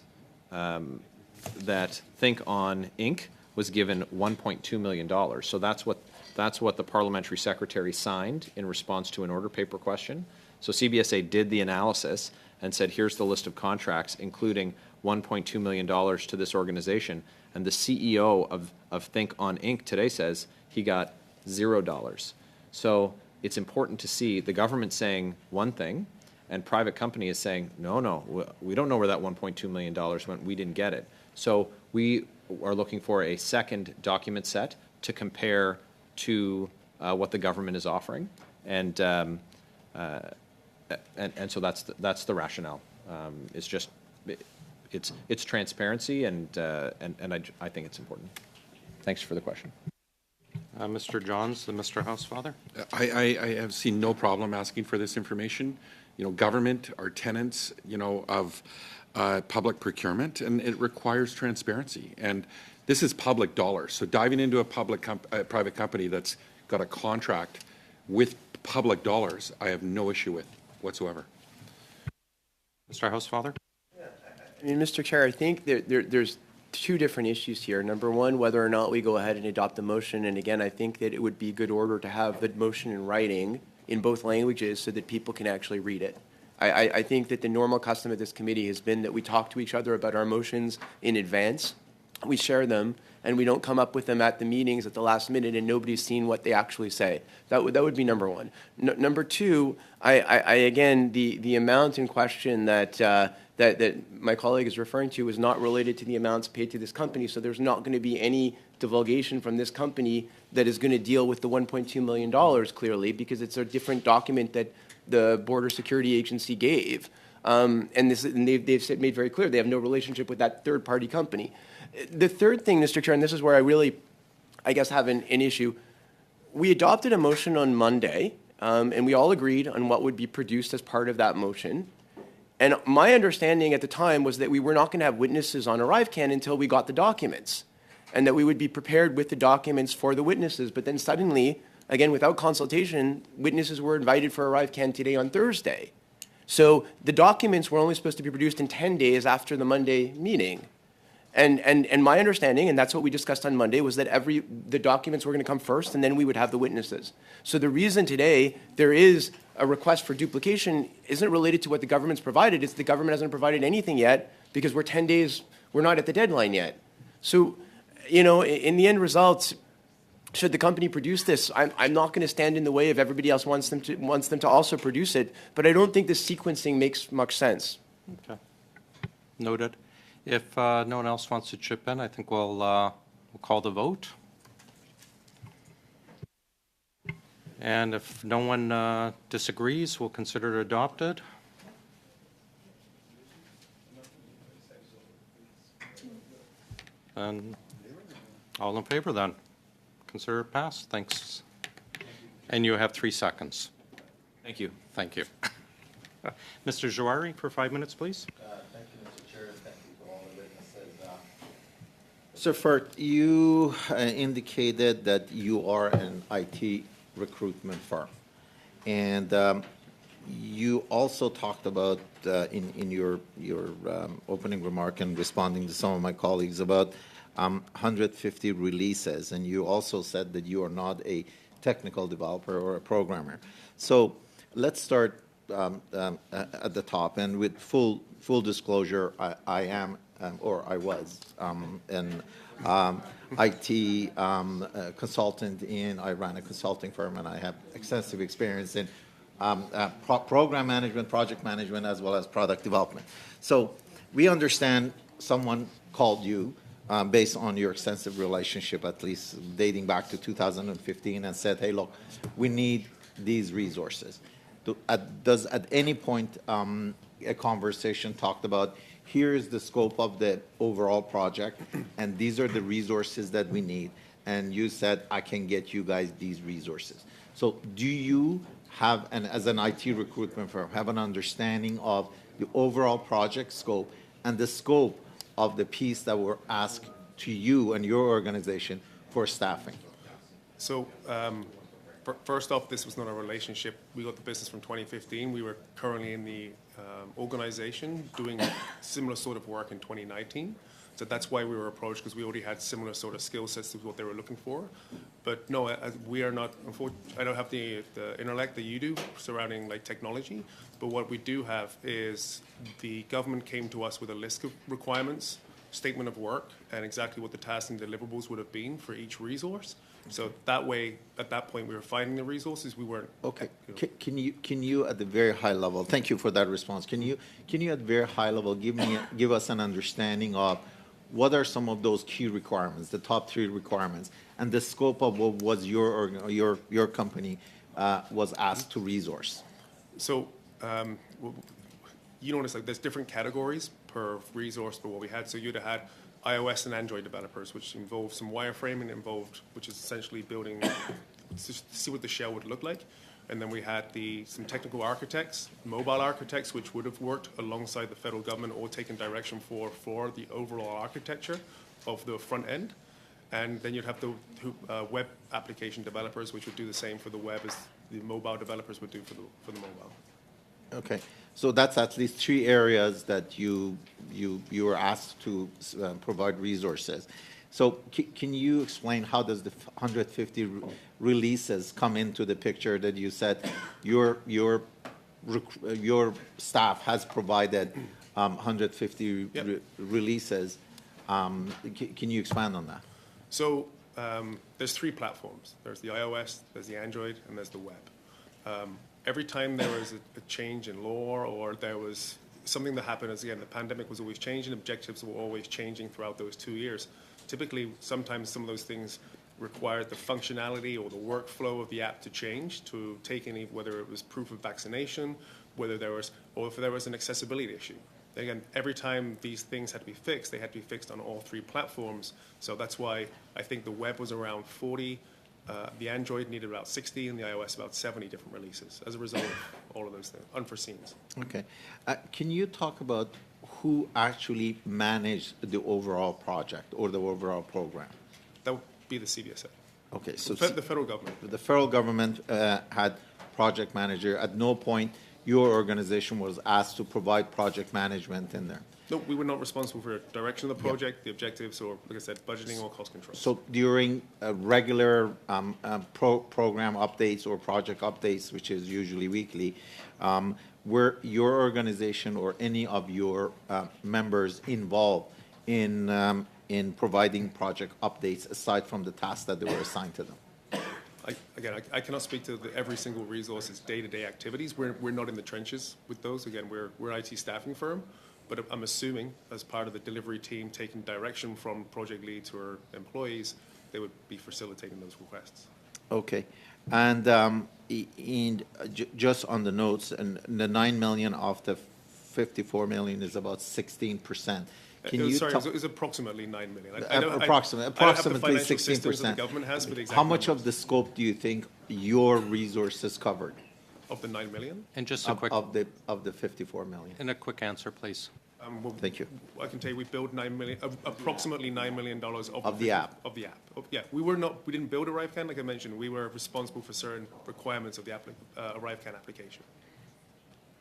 Think On Inc. was given $1.2 million. So that's what the parliamentary secretary signed in response to an order paper question. So CBSA did the analysis and said, here's the list of contracts, including $1.2 million to this organization. And the CEO of Think On Inc. today says he got $0. So it's important to see the government saying one thing and private company is saying, no, we don't know where that $1.2 million went. We didn't get it. So we are looking for a second document set to compare to what the government is offering. And so that's the rationale. It's just it's transparency, and I think it's important. Thanks for the question. Mr. Johns, Mr. Housefather? I have seen no problem asking for this information. Government are tenants, of public procurement, and it requires transparency. And this is public dollars. So diving into a private company that's got a contract with public dollars, I have no issue with whatsoever. Mr. Housefather? I mean, Mr. Chair, I think there's two different issues here. Number one, whether or not we go ahead and adopt the motion. And again, I think that it would be good order to have the motion in writing in both languages so that people can actually read it. I think that the normal custom of this committee has been that we talk to each other about our motions in advance, we share them, and we don't come up with them at the meetings at the last minute and nobody's seen what they actually say. That would be number one. Number two, again, the amount in question that my colleague is referring to is not related to the amounts paid to this company, so there's not going to be any divulgation from this company that is going to deal with the $1.2 million clearly, because it's a different document that the Border Security Agency gave. And they've made very clear they have no relationship with that third-party company. The third thing, Mr. Chair, and this is where I really, I guess, have an issue. We adopted a motion on Monday, and we all agreed on what would be produced as part of that motion. And my understanding at the time was that we were not going to have witnesses on ArriveCan until we got the documents, and that we would be prepared with the documents for the witnesses. But then suddenly, again, without consultation, witnesses were invited for ArriveCan today on Thursday. So the documents were only supposed to be produced in 10 days after the Monday meeting. And my understanding, and that's what we discussed on Monday, was that the documents were going to come first, and then we would have the witnesses. So the reason today there is a request for duplication isn't related to what the government's provided. It's the government hasn't provided anything yet because we're 10 days, we're not at the deadline yet. So, in the end results, should the company produce this? I'm not going to stand in the way if everybody else wants them to also produce it, but I don't think the sequencing makes much sense. Okay. Noted. If no one else wants to chip in, I think we'll call the vote. And if no one disagrees, we'll consider it adopted. And all in favor then? Consider it passed. Thanks. And you have 3 seconds. Thank you. Thank you. Mr. Jouari, for 5 minutes, please. Thank you, Mr. Chair, and thank you to all the witnesses. Mr. Firth, you indicated that you are an IT recruitment firm, and you also talked about in your opening remark and responding to some of my colleagues about 150 releases, and you also said that you are not a technical developer or a programmer. So let's start at the top, and with full disclosure, I am or I was an IT consultant I ran a consulting firm, and I have extensive experience in program management, project management, as well as product development. So we understand someone called you based on your extensive relationship, at least dating back to 2015, and said, hey, look, we need these resources. Does at any point a conversation talked about, here's the scope of the overall project, and these are the resources that we need, and you said, I can get you guys these resources. So do you have, as an IT recruitment firm, have an understanding of the overall project scope and the scope of the piece that were asked to you and your organization for staffing? So first off, this was not a relationship. We got the business from 2015. We were currently in the organization doing similar sort of work in 2019. So that's why we were approached, because we already had similar sort of skill sets to what they were looking for. But no, we are not, unfortunately, I don't have the intellect that you do surrounding like technology. But what we do have is the government came to us with a list of requirements, statement of work, and exactly what the tasks and deliverables would have been for each resource. So that way, at that point, we were finding the resources. We weren't. Okay. Can you at the very high level? Thank you for that response. Can you at the very high level give us an understanding of what are some of those key requirements, the top 3 requirements, and the scope of what was your company was asked to resource? So you notice like there's different categories per resource for what we had. So you'd have had iOS and Android developers, which involved some wireframing involved, which is essentially building to see what the shell would look like. And then we had some technical architects, mobile architects, which would have worked alongside the federal government or taken direction for the overall architecture of the front end. And then you'd have the web application developers, which would do the same for the web as the mobile developers would do for the mobile. Okay, so that's at least 3 areas that you were asked to provide resources. So can you explain how does the 150 releases come into the picture that you said your staff has provided 150 releases? Can you expand on that? So there's 3 platforms. There's the iOS, there's the Android, and there's the web. Every time there was a change in law or there was something that happened, as again, the pandemic was always changing, objectives were always changing throughout those 2 years. Typically, sometimes some of those things required the functionality or the workflow of the app to change, to take any, whether it was proof of vaccination, whether there was, or if there was an accessibility issue. Again, every time these things had to be fixed, they had to be fixed on all 3 platforms. So that's why I think the web was around 40, the Android needed about 60, and the iOS about 70 different releases as a result of all of those things, unforeseens. Okay. Can you talk about who actually managed the overall project or the overall program? That would be the CBSA. Okay, so the federal government. The federal government had project manager. At no point your organization was asked to provide project management in there. No, we were not responsible for the direction of the project, the objectives, or, like I said, budgeting or cost control. So during regular program updates or project updates, which is usually weekly, were your organization or any of your members involved in providing project updates aside from the tasks that they were assigned to them? again, I cannot speak to every single resource's day-to-day activities. We're not in the trenches with those. Again, we're an IT staffing firm, but I'm assuming as part of the delivery team taking direction from project lead to our employees, they would be facilitating those requests. Okay. And just on the notes, and the 9 million of the 54 million is about 16%. Can you sorry, tell- it was approximately 9 million. approximately I don't have the 16%. financial systems that the government has for the exact How much numbers. of the scope do you think your resources covered Of the 9 million? And just a of, quick, of the 54 million? and a quick answer, please. Well, Thank you. I can tell you we built approximately $9 million Of the app. Of the app. Yeah, we didn't build ArriveCan, like I mentioned. We were responsible for certain requirements of the ArriveCan application.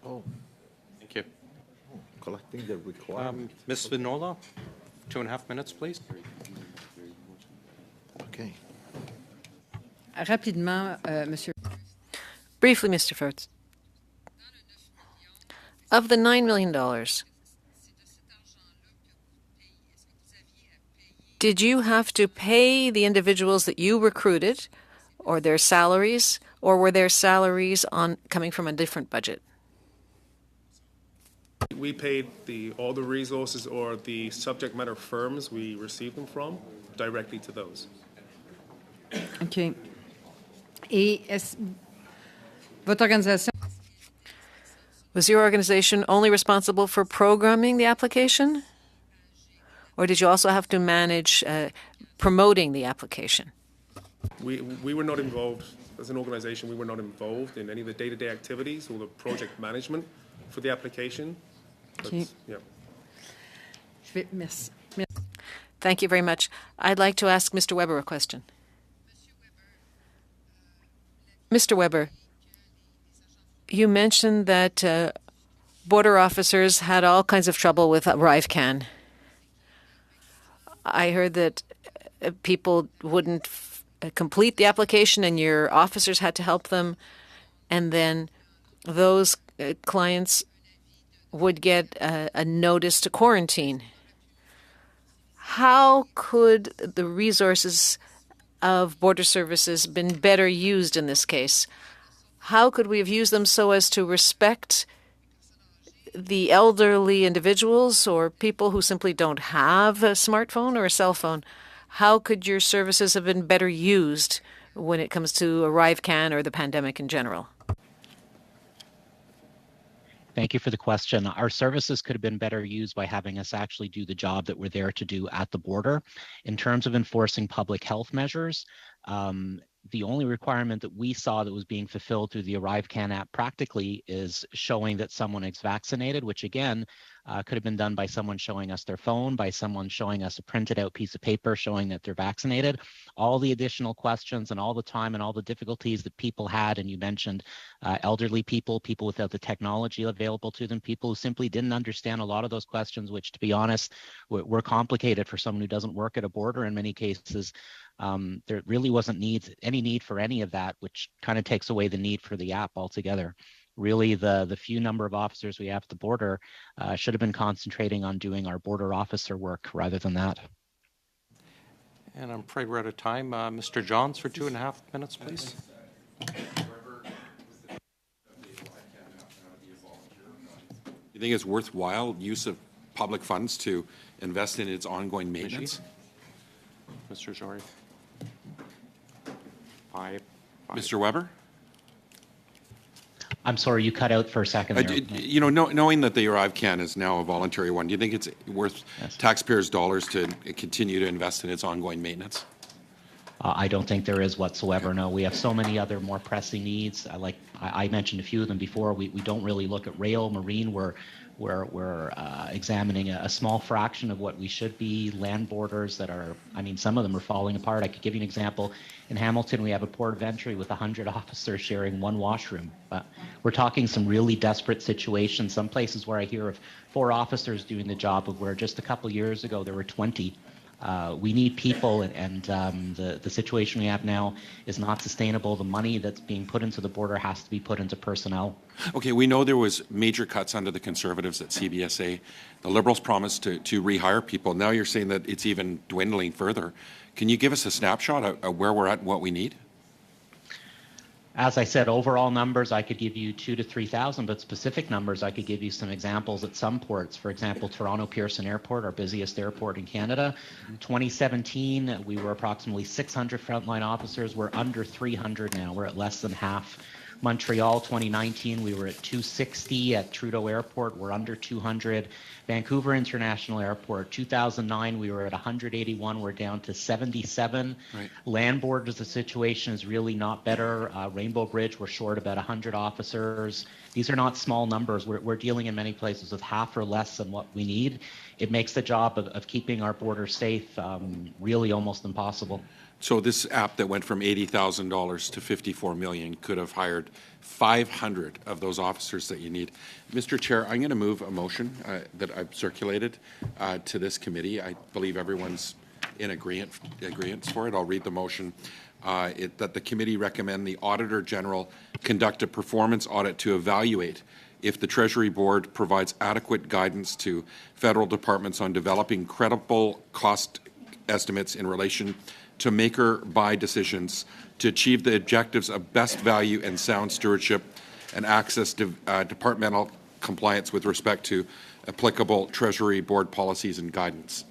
Oh, Thank you. collecting the requirement. Ms. Spinola, 2.5 minutes, please. Okay. Rapidement, Monsieur. Briefly, Mr. Furtz. Of the $9 million, did you have to pay the individuals that you recruited or their salaries, or were their salaries coming from a different budget? We paid all the resources or the subject matter firms we received them from directly to those. OK. Et votre organisation, Was your organization only responsible for programming the application? Or did you also have to manage promoting the application? We were not involved, as an organization, we were not involved in any of the day-to-day activities or the project management for the application. Okay. Yeah. merci. Thank you very much. I'd like to ask Mr. Weber a question. Mr. Weber, you mentioned that border officers had all kinds of trouble with ArriveCan. I heard that people wouldn't complete the application and your officers had to help them, and then those clients would get a notice to quarantine. How could the resources of border services been better used in this case? How could we have used them so as to respect the elderly individuals or people who simply don't have a smartphone or a cell phone? How could your services have been better used when it comes to ArriveCan or the pandemic in general? Thank you for the question. Our services could have been better used by having us actually do the job that we're there to do at the border. In terms of enforcing public health measures, the only requirement that we saw that was being fulfilled through the ArriveCan app practically is showing that someone is vaccinated, which again could have been done by someone showing us their phone, by someone showing us a printed out piece of paper showing that they're vaccinated. All the additional questions and all the time and all the difficulties that people had, and you mentioned elderly people, people without the technology available to them, people who simply didn't understand a lot of those questions, which to be honest, were complicated for someone who doesn't work at a border in many cases. There really wasn't any need for any of that, which kind of takes away the need for the app altogether. Really, the few number of officers we have at the border should have been concentrating on doing our border officer work rather than that. And I'm afraid we're out of time. Mr. Johns for 2.5 minutes, please. You think it's worthwhile use of public funds to invest in its ongoing maintenance? Mr. Jory. 5. Mr. Weber? I'm sorry, you cut out for a second there. You know, knowing that the ArriveCan is now a voluntary one, do you think it's worth taxpayers' dollars to continue to invest in its ongoing maintenance? I don't think there is whatsoever. No, we have so many other more pressing needs. Like I mentioned a few of them before. We don't really look at rail, marine. We're examining a small fraction of what we should be. Land borders that are, I mean, some of them are falling apart. I could give you an example. In Hamilton, we have a port of entry with 100 officers sharing one washroom. We're talking some really desperate situations. Some places where I hear of 4 officers doing the job of where just a couple years ago there were 20. We need people, and the situation we have now is not sustainable. The money that's being put into the border has to be put into personnel. Okay, we know there was major cuts under the Conservatives at CBSA. The Liberals promised to rehire people. Now you're saying that it's even dwindling further. Can you give us a snapshot of where we're at and what we need? As I said, overall numbers, I could give you 2,000 to 3,000, but specific numbers, I could give you some examples at some ports. For example, Toronto Pearson Airport, our busiest airport in Canada. 2017, we were approximately 600 frontline officers. We're under 300 now. We're at less than half. Montreal, 2019, we were at 260 at Trudeau Airport. We're under 200. Vancouver International Airport, 2009, we were at 181. We're down to 77. Right. Land borders, the situation is really not better. Rainbow Bridge, we're short about 100 officers. These are not small numbers. We're dealing in many places with half or less than what we need. It makes the job of keeping our borders safe really almost impossible. So this app that went from $80,000 to $54 million could have hired 500 of those officers that you need. Mr. Chair, I'm going to move a motion that I've circulated to this committee. I believe everyone's in agreement for it. I'll read the motion. That the committee recommend the Auditor General conduct a performance audit to evaluate if the Treasury Board provides adequate guidance to federal departments on developing credible cost estimates in relation to make or buy decisions to achieve the objectives of best value and sound stewardship and access to departmental compliance with respect to applicable Treasury Board policies and guidance.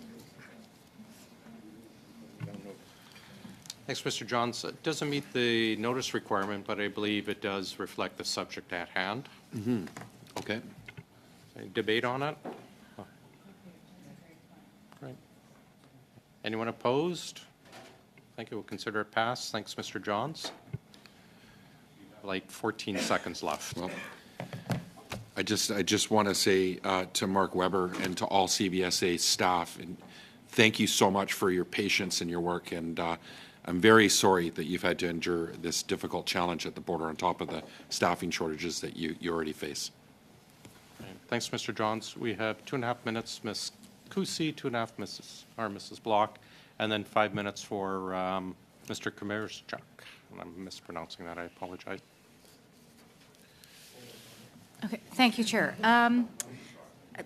Thanks, Mr. Johns. It doesn't meet the notice requirement, but I believe it does reflect the subject at hand. Mm-hmm. Okay. Any debate on it? Oh. Right. Anyone opposed? Thank you. We'll consider it passed. Thanks, Mr. Johns. Like 14 seconds left. Well, I just want to say to Mark Weber and to all CBSA staff, and thank you so much for your patience and your work. And I'm very sorry that you've had to endure this difficult challenge at the border on top of the staffing shortages that you already face. Right. Thanks, Mr. Johns. We have 2.5 minutes, Ms. Kusi, 2.5 Mrs. Block, and then 5 minutes for Mr. Kamirchuk. I'm mispronouncing that. I apologize. Okay, thank you, Chair.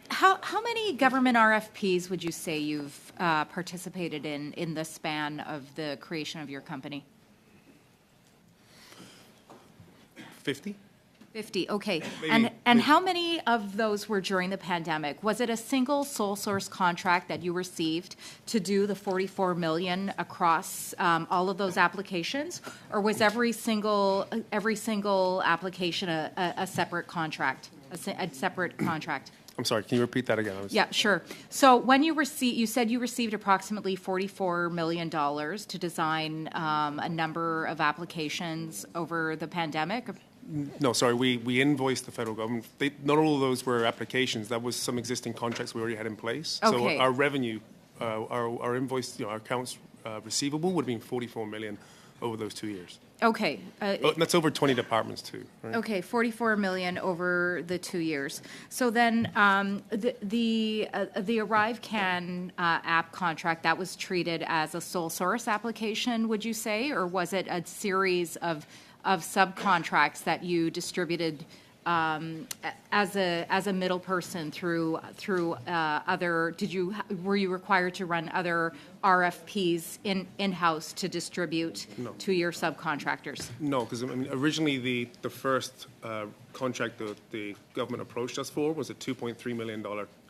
How many government RFPs would you say you've participated in the span of the creation of your company? 50? 50, okay. Maybe, and how many of those were during the pandemic? Was it a single sole source contract that you received to do the $44 million across all of those applications, or was every single application a separate contract, a separate contract? I'm sorry, can you repeat that again? Yeah, sure. So when you said you received approximately $44 million to design a number of applications over the pandemic. No, sorry, we invoiced the federal government. Not all of those were applications. That was some existing contracts we already had in place. Okay. So our revenue, our invoice, our accounts receivable would have been $44 million over those 2 years. Okay. That's over 20 departments too. Right? Okay, $44 million over the 2 years. So then the ArriveCAN app contract, that was treated as a sole source application, would you say, or was it a series of subcontracts that you distributed as a middle person through other? Were you required to run other RFPs in-house to distribute to your subcontractors? No, because originally the first contract that the government approached us for was a $2.3 million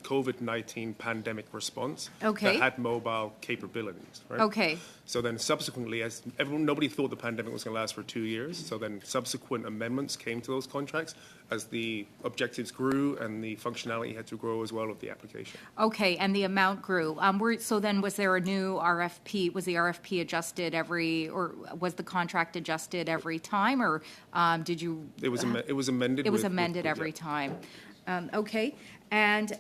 COVID-19 pandemic response that had mobile capabilities. Right? Okay. So then subsequently, as nobody thought the pandemic was going to last for 2 years, so then subsequent amendments came to those contracts as the objectives grew and the functionality had to grow as well of the application. Okay, and the amount grew. So then was there a new RFP? Was the RFP adjusted or was the contract adjusted every time, or did you? It was amended. It was amended every time. Okay. And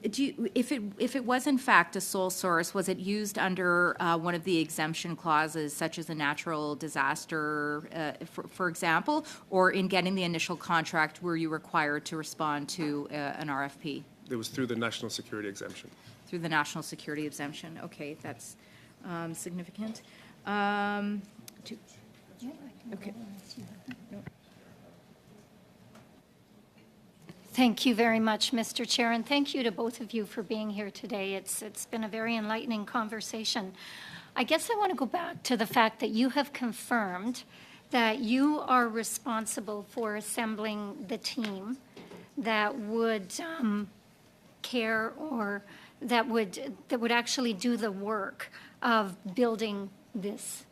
if it was in fact a sole source, was it used under one of the exemption clauses, such as a natural disaster, for example, or in getting the initial contract, were you required to respond to an RFP? It was through the national security exemption. Through the national security exemption. Okay, that's significant. Okay. Thank you very much, Mr. Chair, and thank you to both of you for being here today. It's been a very enlightening conversation. I guess I want to go back to the fact that you have confirmed that you are responsible for assembling the team that would care or that would actually do the work of building this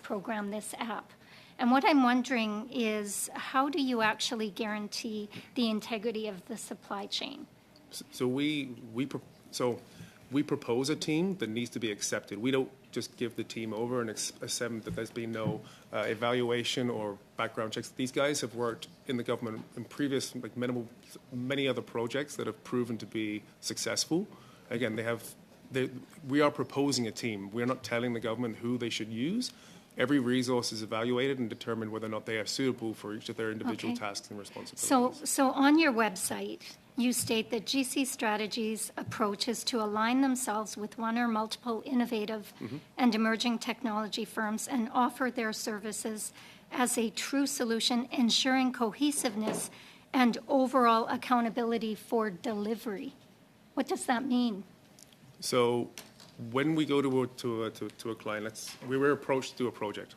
program, this app. And what I'm wondering is, how do you actually guarantee the integrity of the supply chain? So we propose a team that needs to be accepted. We don't just give the team over and assume that there's been no evaluation or background checks. These guys have worked in the government in previous, many other projects that have proven to be successful. Again, we are proposing a team. We're not telling the government who they should use. Every resource is evaluated and determined whether or not they are suitable for each of their individual tasks and responsibilities. So on your website, you state that GC Strategies' approach is to align themselves with one or multiple innovative and emerging technology firms and offer their services as a true solution, ensuring cohesiveness and overall accountability for delivery. What does that mean? So when we go to a client, we were approached to do a project.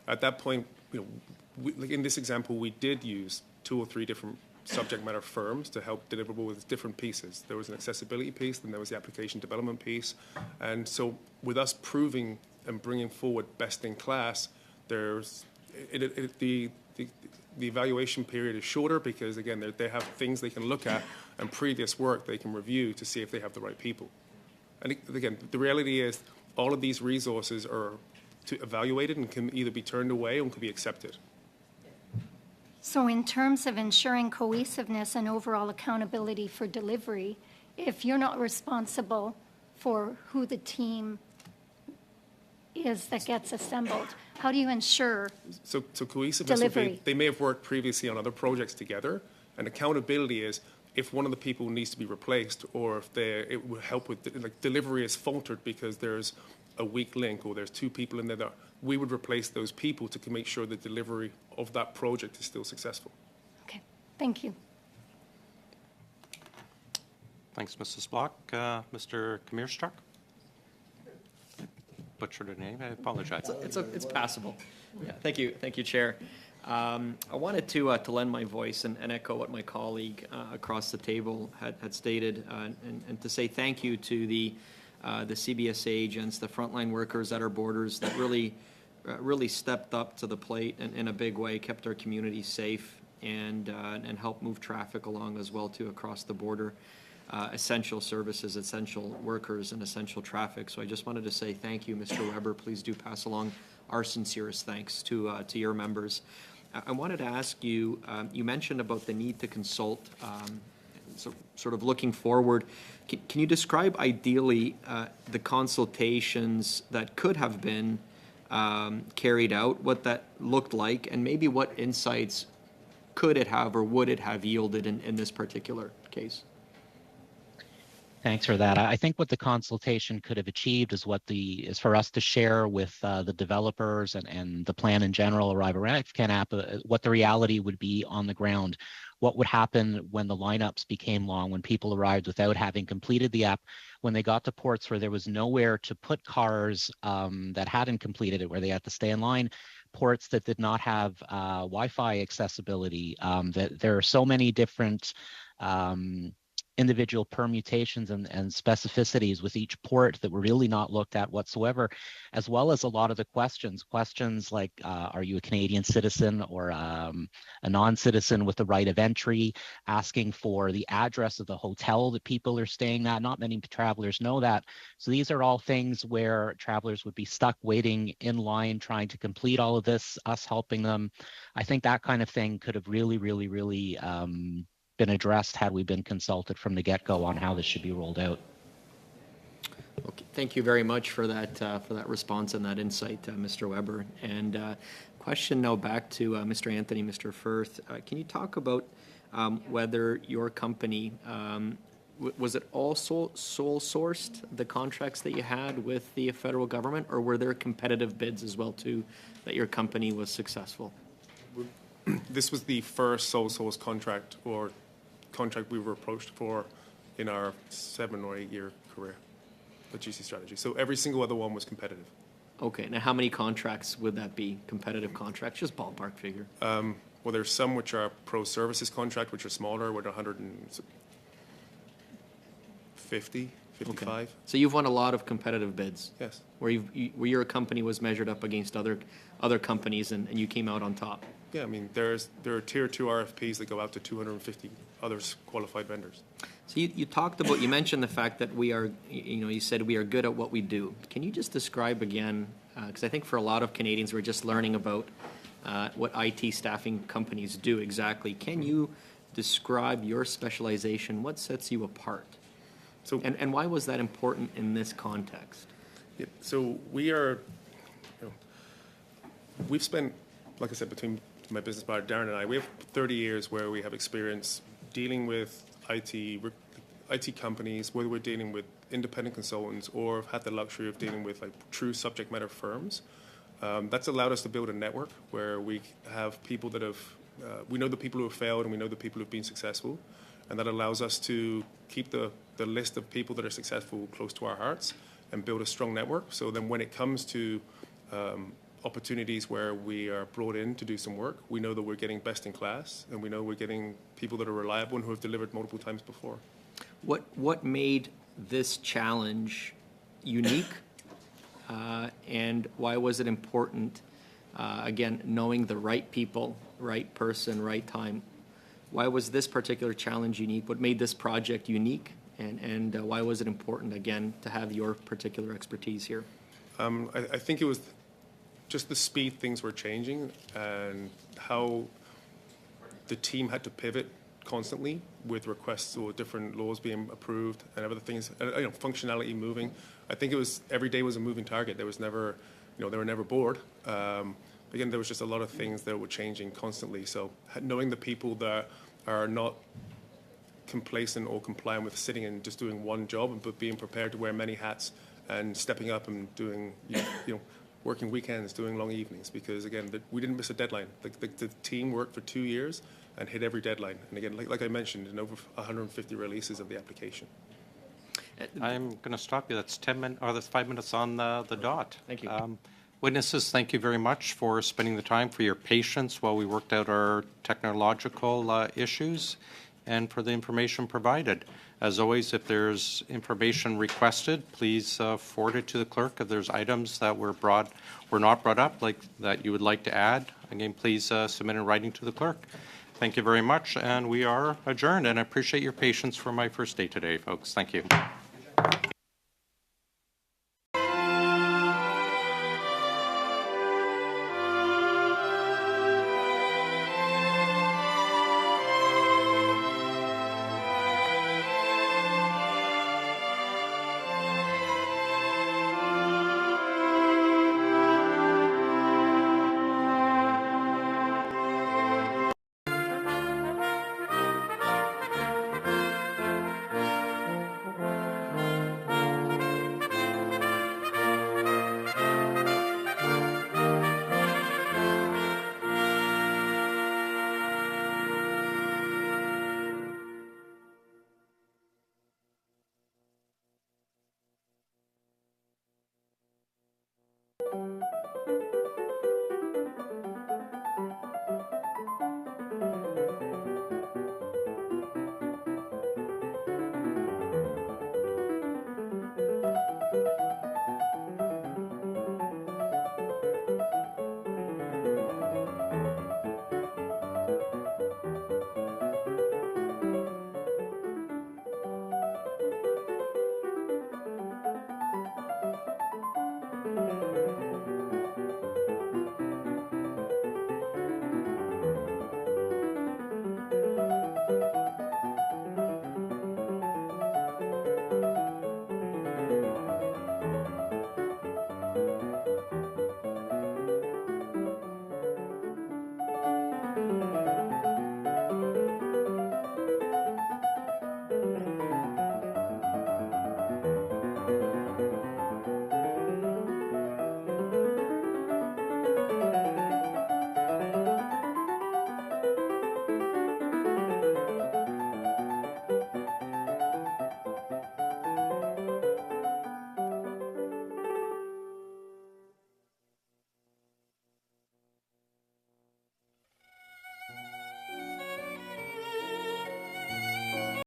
At that point, like in this example, we did use 2 or 3 different subject matter firms to help deliver with different pieces. There was an accessibility piece, then there was the application development piece. And so with us proving and bringing forward best in class, the evaluation period is shorter because, again, they have things they can look at and previous work they can review to see if they have the right people. And again, the reality is all of these resources are evaluated and can either be turned away or can be accepted. So in terms of ensuring cohesiveness and overall accountability for delivery, if you're not responsible for who the team is that gets assembled, how do you ensure So cohesiveness would delivery? be, they may have worked previously on other projects together, and accountability is if one of the people needs to be replaced or if it will help with, delivery is faltered because there's a weak link or there's 2 people in there that we would replace those people to make sure the delivery of that project is still successful. Okay, thank you. Thanks, Mrs. Block. Mr. Kamirstruck? Butchered her name, I apologize. It's passable. Yeah, thank you, Chair. I wanted to lend my voice and echo what my colleague across the table had stated, and to say thank you to the CBSA agents, the frontline workers at our borders that really stepped up to the plate in a big way, kept our community safe, and helped move traffic along as well too across the border. Essential services, essential workers, and essential traffic. So I just wanted to say thank you, Mr. Weber. Please do pass along our sincerest thanks to your members. I wanted to ask you, you mentioned about the need to consult, so sort of looking forward. Can you describe ideally the consultations that could have been carried out, what that looked like, and maybe what insights could it have or would it have yielded in this particular case? Thanks for that. I think what the consultation could have achieved is for us to share with the developers and the plan in general, ArriveCan app, what the reality would be on the ground. What would happen when the lineups became long, when people arrived without having completed the app, when they got to ports where there was nowhere to put cars that hadn't completed it, where they had to stay in line, ports that did not have Wi-Fi accessibility. That there are so many different individual permutations and specificities with each port that were really not looked at whatsoever, as well as a lot of the questions like, are you a Canadian citizen or a non-citizen with the right of entry, asking for the address of the hotel that people are staying at. Not many travelers know that. So these are all things where travelers would be stuck waiting in line, trying to complete all of this, us helping them. I think that kind of thing could have really been addressed had we been consulted from the get-go on how this should be rolled out. Okay, thank you very much for that response and that insight, Mr. Weber. And question now back to Mr. Anthony, Mr. Firth. Can you talk about whether your company, was it all sole sourced, the contracts that you had with the federal government, or were there competitive bids as well too that your company was successful? This was the first sole source contract or contract we were approached for in our 7 or 8 year career with GC Strategy. So every single other one was competitive. Okay, now how many contracts would that be, competitive contracts, just ballpark figure? Well, there's some which are pro services contract, which are smaller, with 150, 55. Okay. So you've won a lot of competitive bids? Yes. Where your company was measured up against other companies and you came out on top? Yeah, I mean, there are tier 2 RFPs that go out to 250 other qualified vendors. So you talked about, you mentioned the fact that we are, you said we are good at what we do. Can you just describe again, because I think for a lot of Canadians, we're just learning about what IT staffing companies do exactly. Can you describe your specialization? What sets you apart? So, and why was that important in this context? Yeah, so we've spent, like I said, between my business partner Darren and I, we have 30 years where we have experience dealing with IT companies, whether we're dealing with independent consultants or have had the luxury of dealing with like true subject matter firms. That's allowed us to build a network where we have people that have, we know the people who have failed and we know the people who have been successful. And that allows us to keep the list of people that are successful close to our hearts and build a strong network. So then when it comes to opportunities where we are brought in to do some work, we know that we're getting best in class and we know we're getting people that are reliable and who have delivered multiple times before. What made this challenge unique and why was it important, again, knowing the right people, right person, right time? Why was this particular challenge unique? What made this project unique? And why was it important, again, to have your particular expertise here? I think it was just the speed things were changing and how the team had to pivot constantly with requests or different laws being approved and other things, functionality moving. I think it was every day was a moving target. There was never, they were never bored. Again, there was just a lot of things that were changing constantly. So knowing the people that are not complacent or compliant with sitting and just doing one job, but being prepared to wear many hats and stepping up and doing, working weekends, doing long evenings, because again, we didn't miss a deadline. The team worked for 2 years and hit every deadline. And again, like I mentioned, in over 150 releases of the application. I'm going to stop you. That's 10 minutes, or that's 5 minutes on the dot. Thank you. Witnesses, thank you very much for spending the time, for your patience while we worked out our technological issues, and for the information provided. As always, if there's information requested, please forward it to the clerk. If there's items that were not brought up, like that you would like to add, again, please submit in writing to the clerk. Thank you very much, and we are adjourned. And I appreciate your patience for my first day today, folks. Thank you.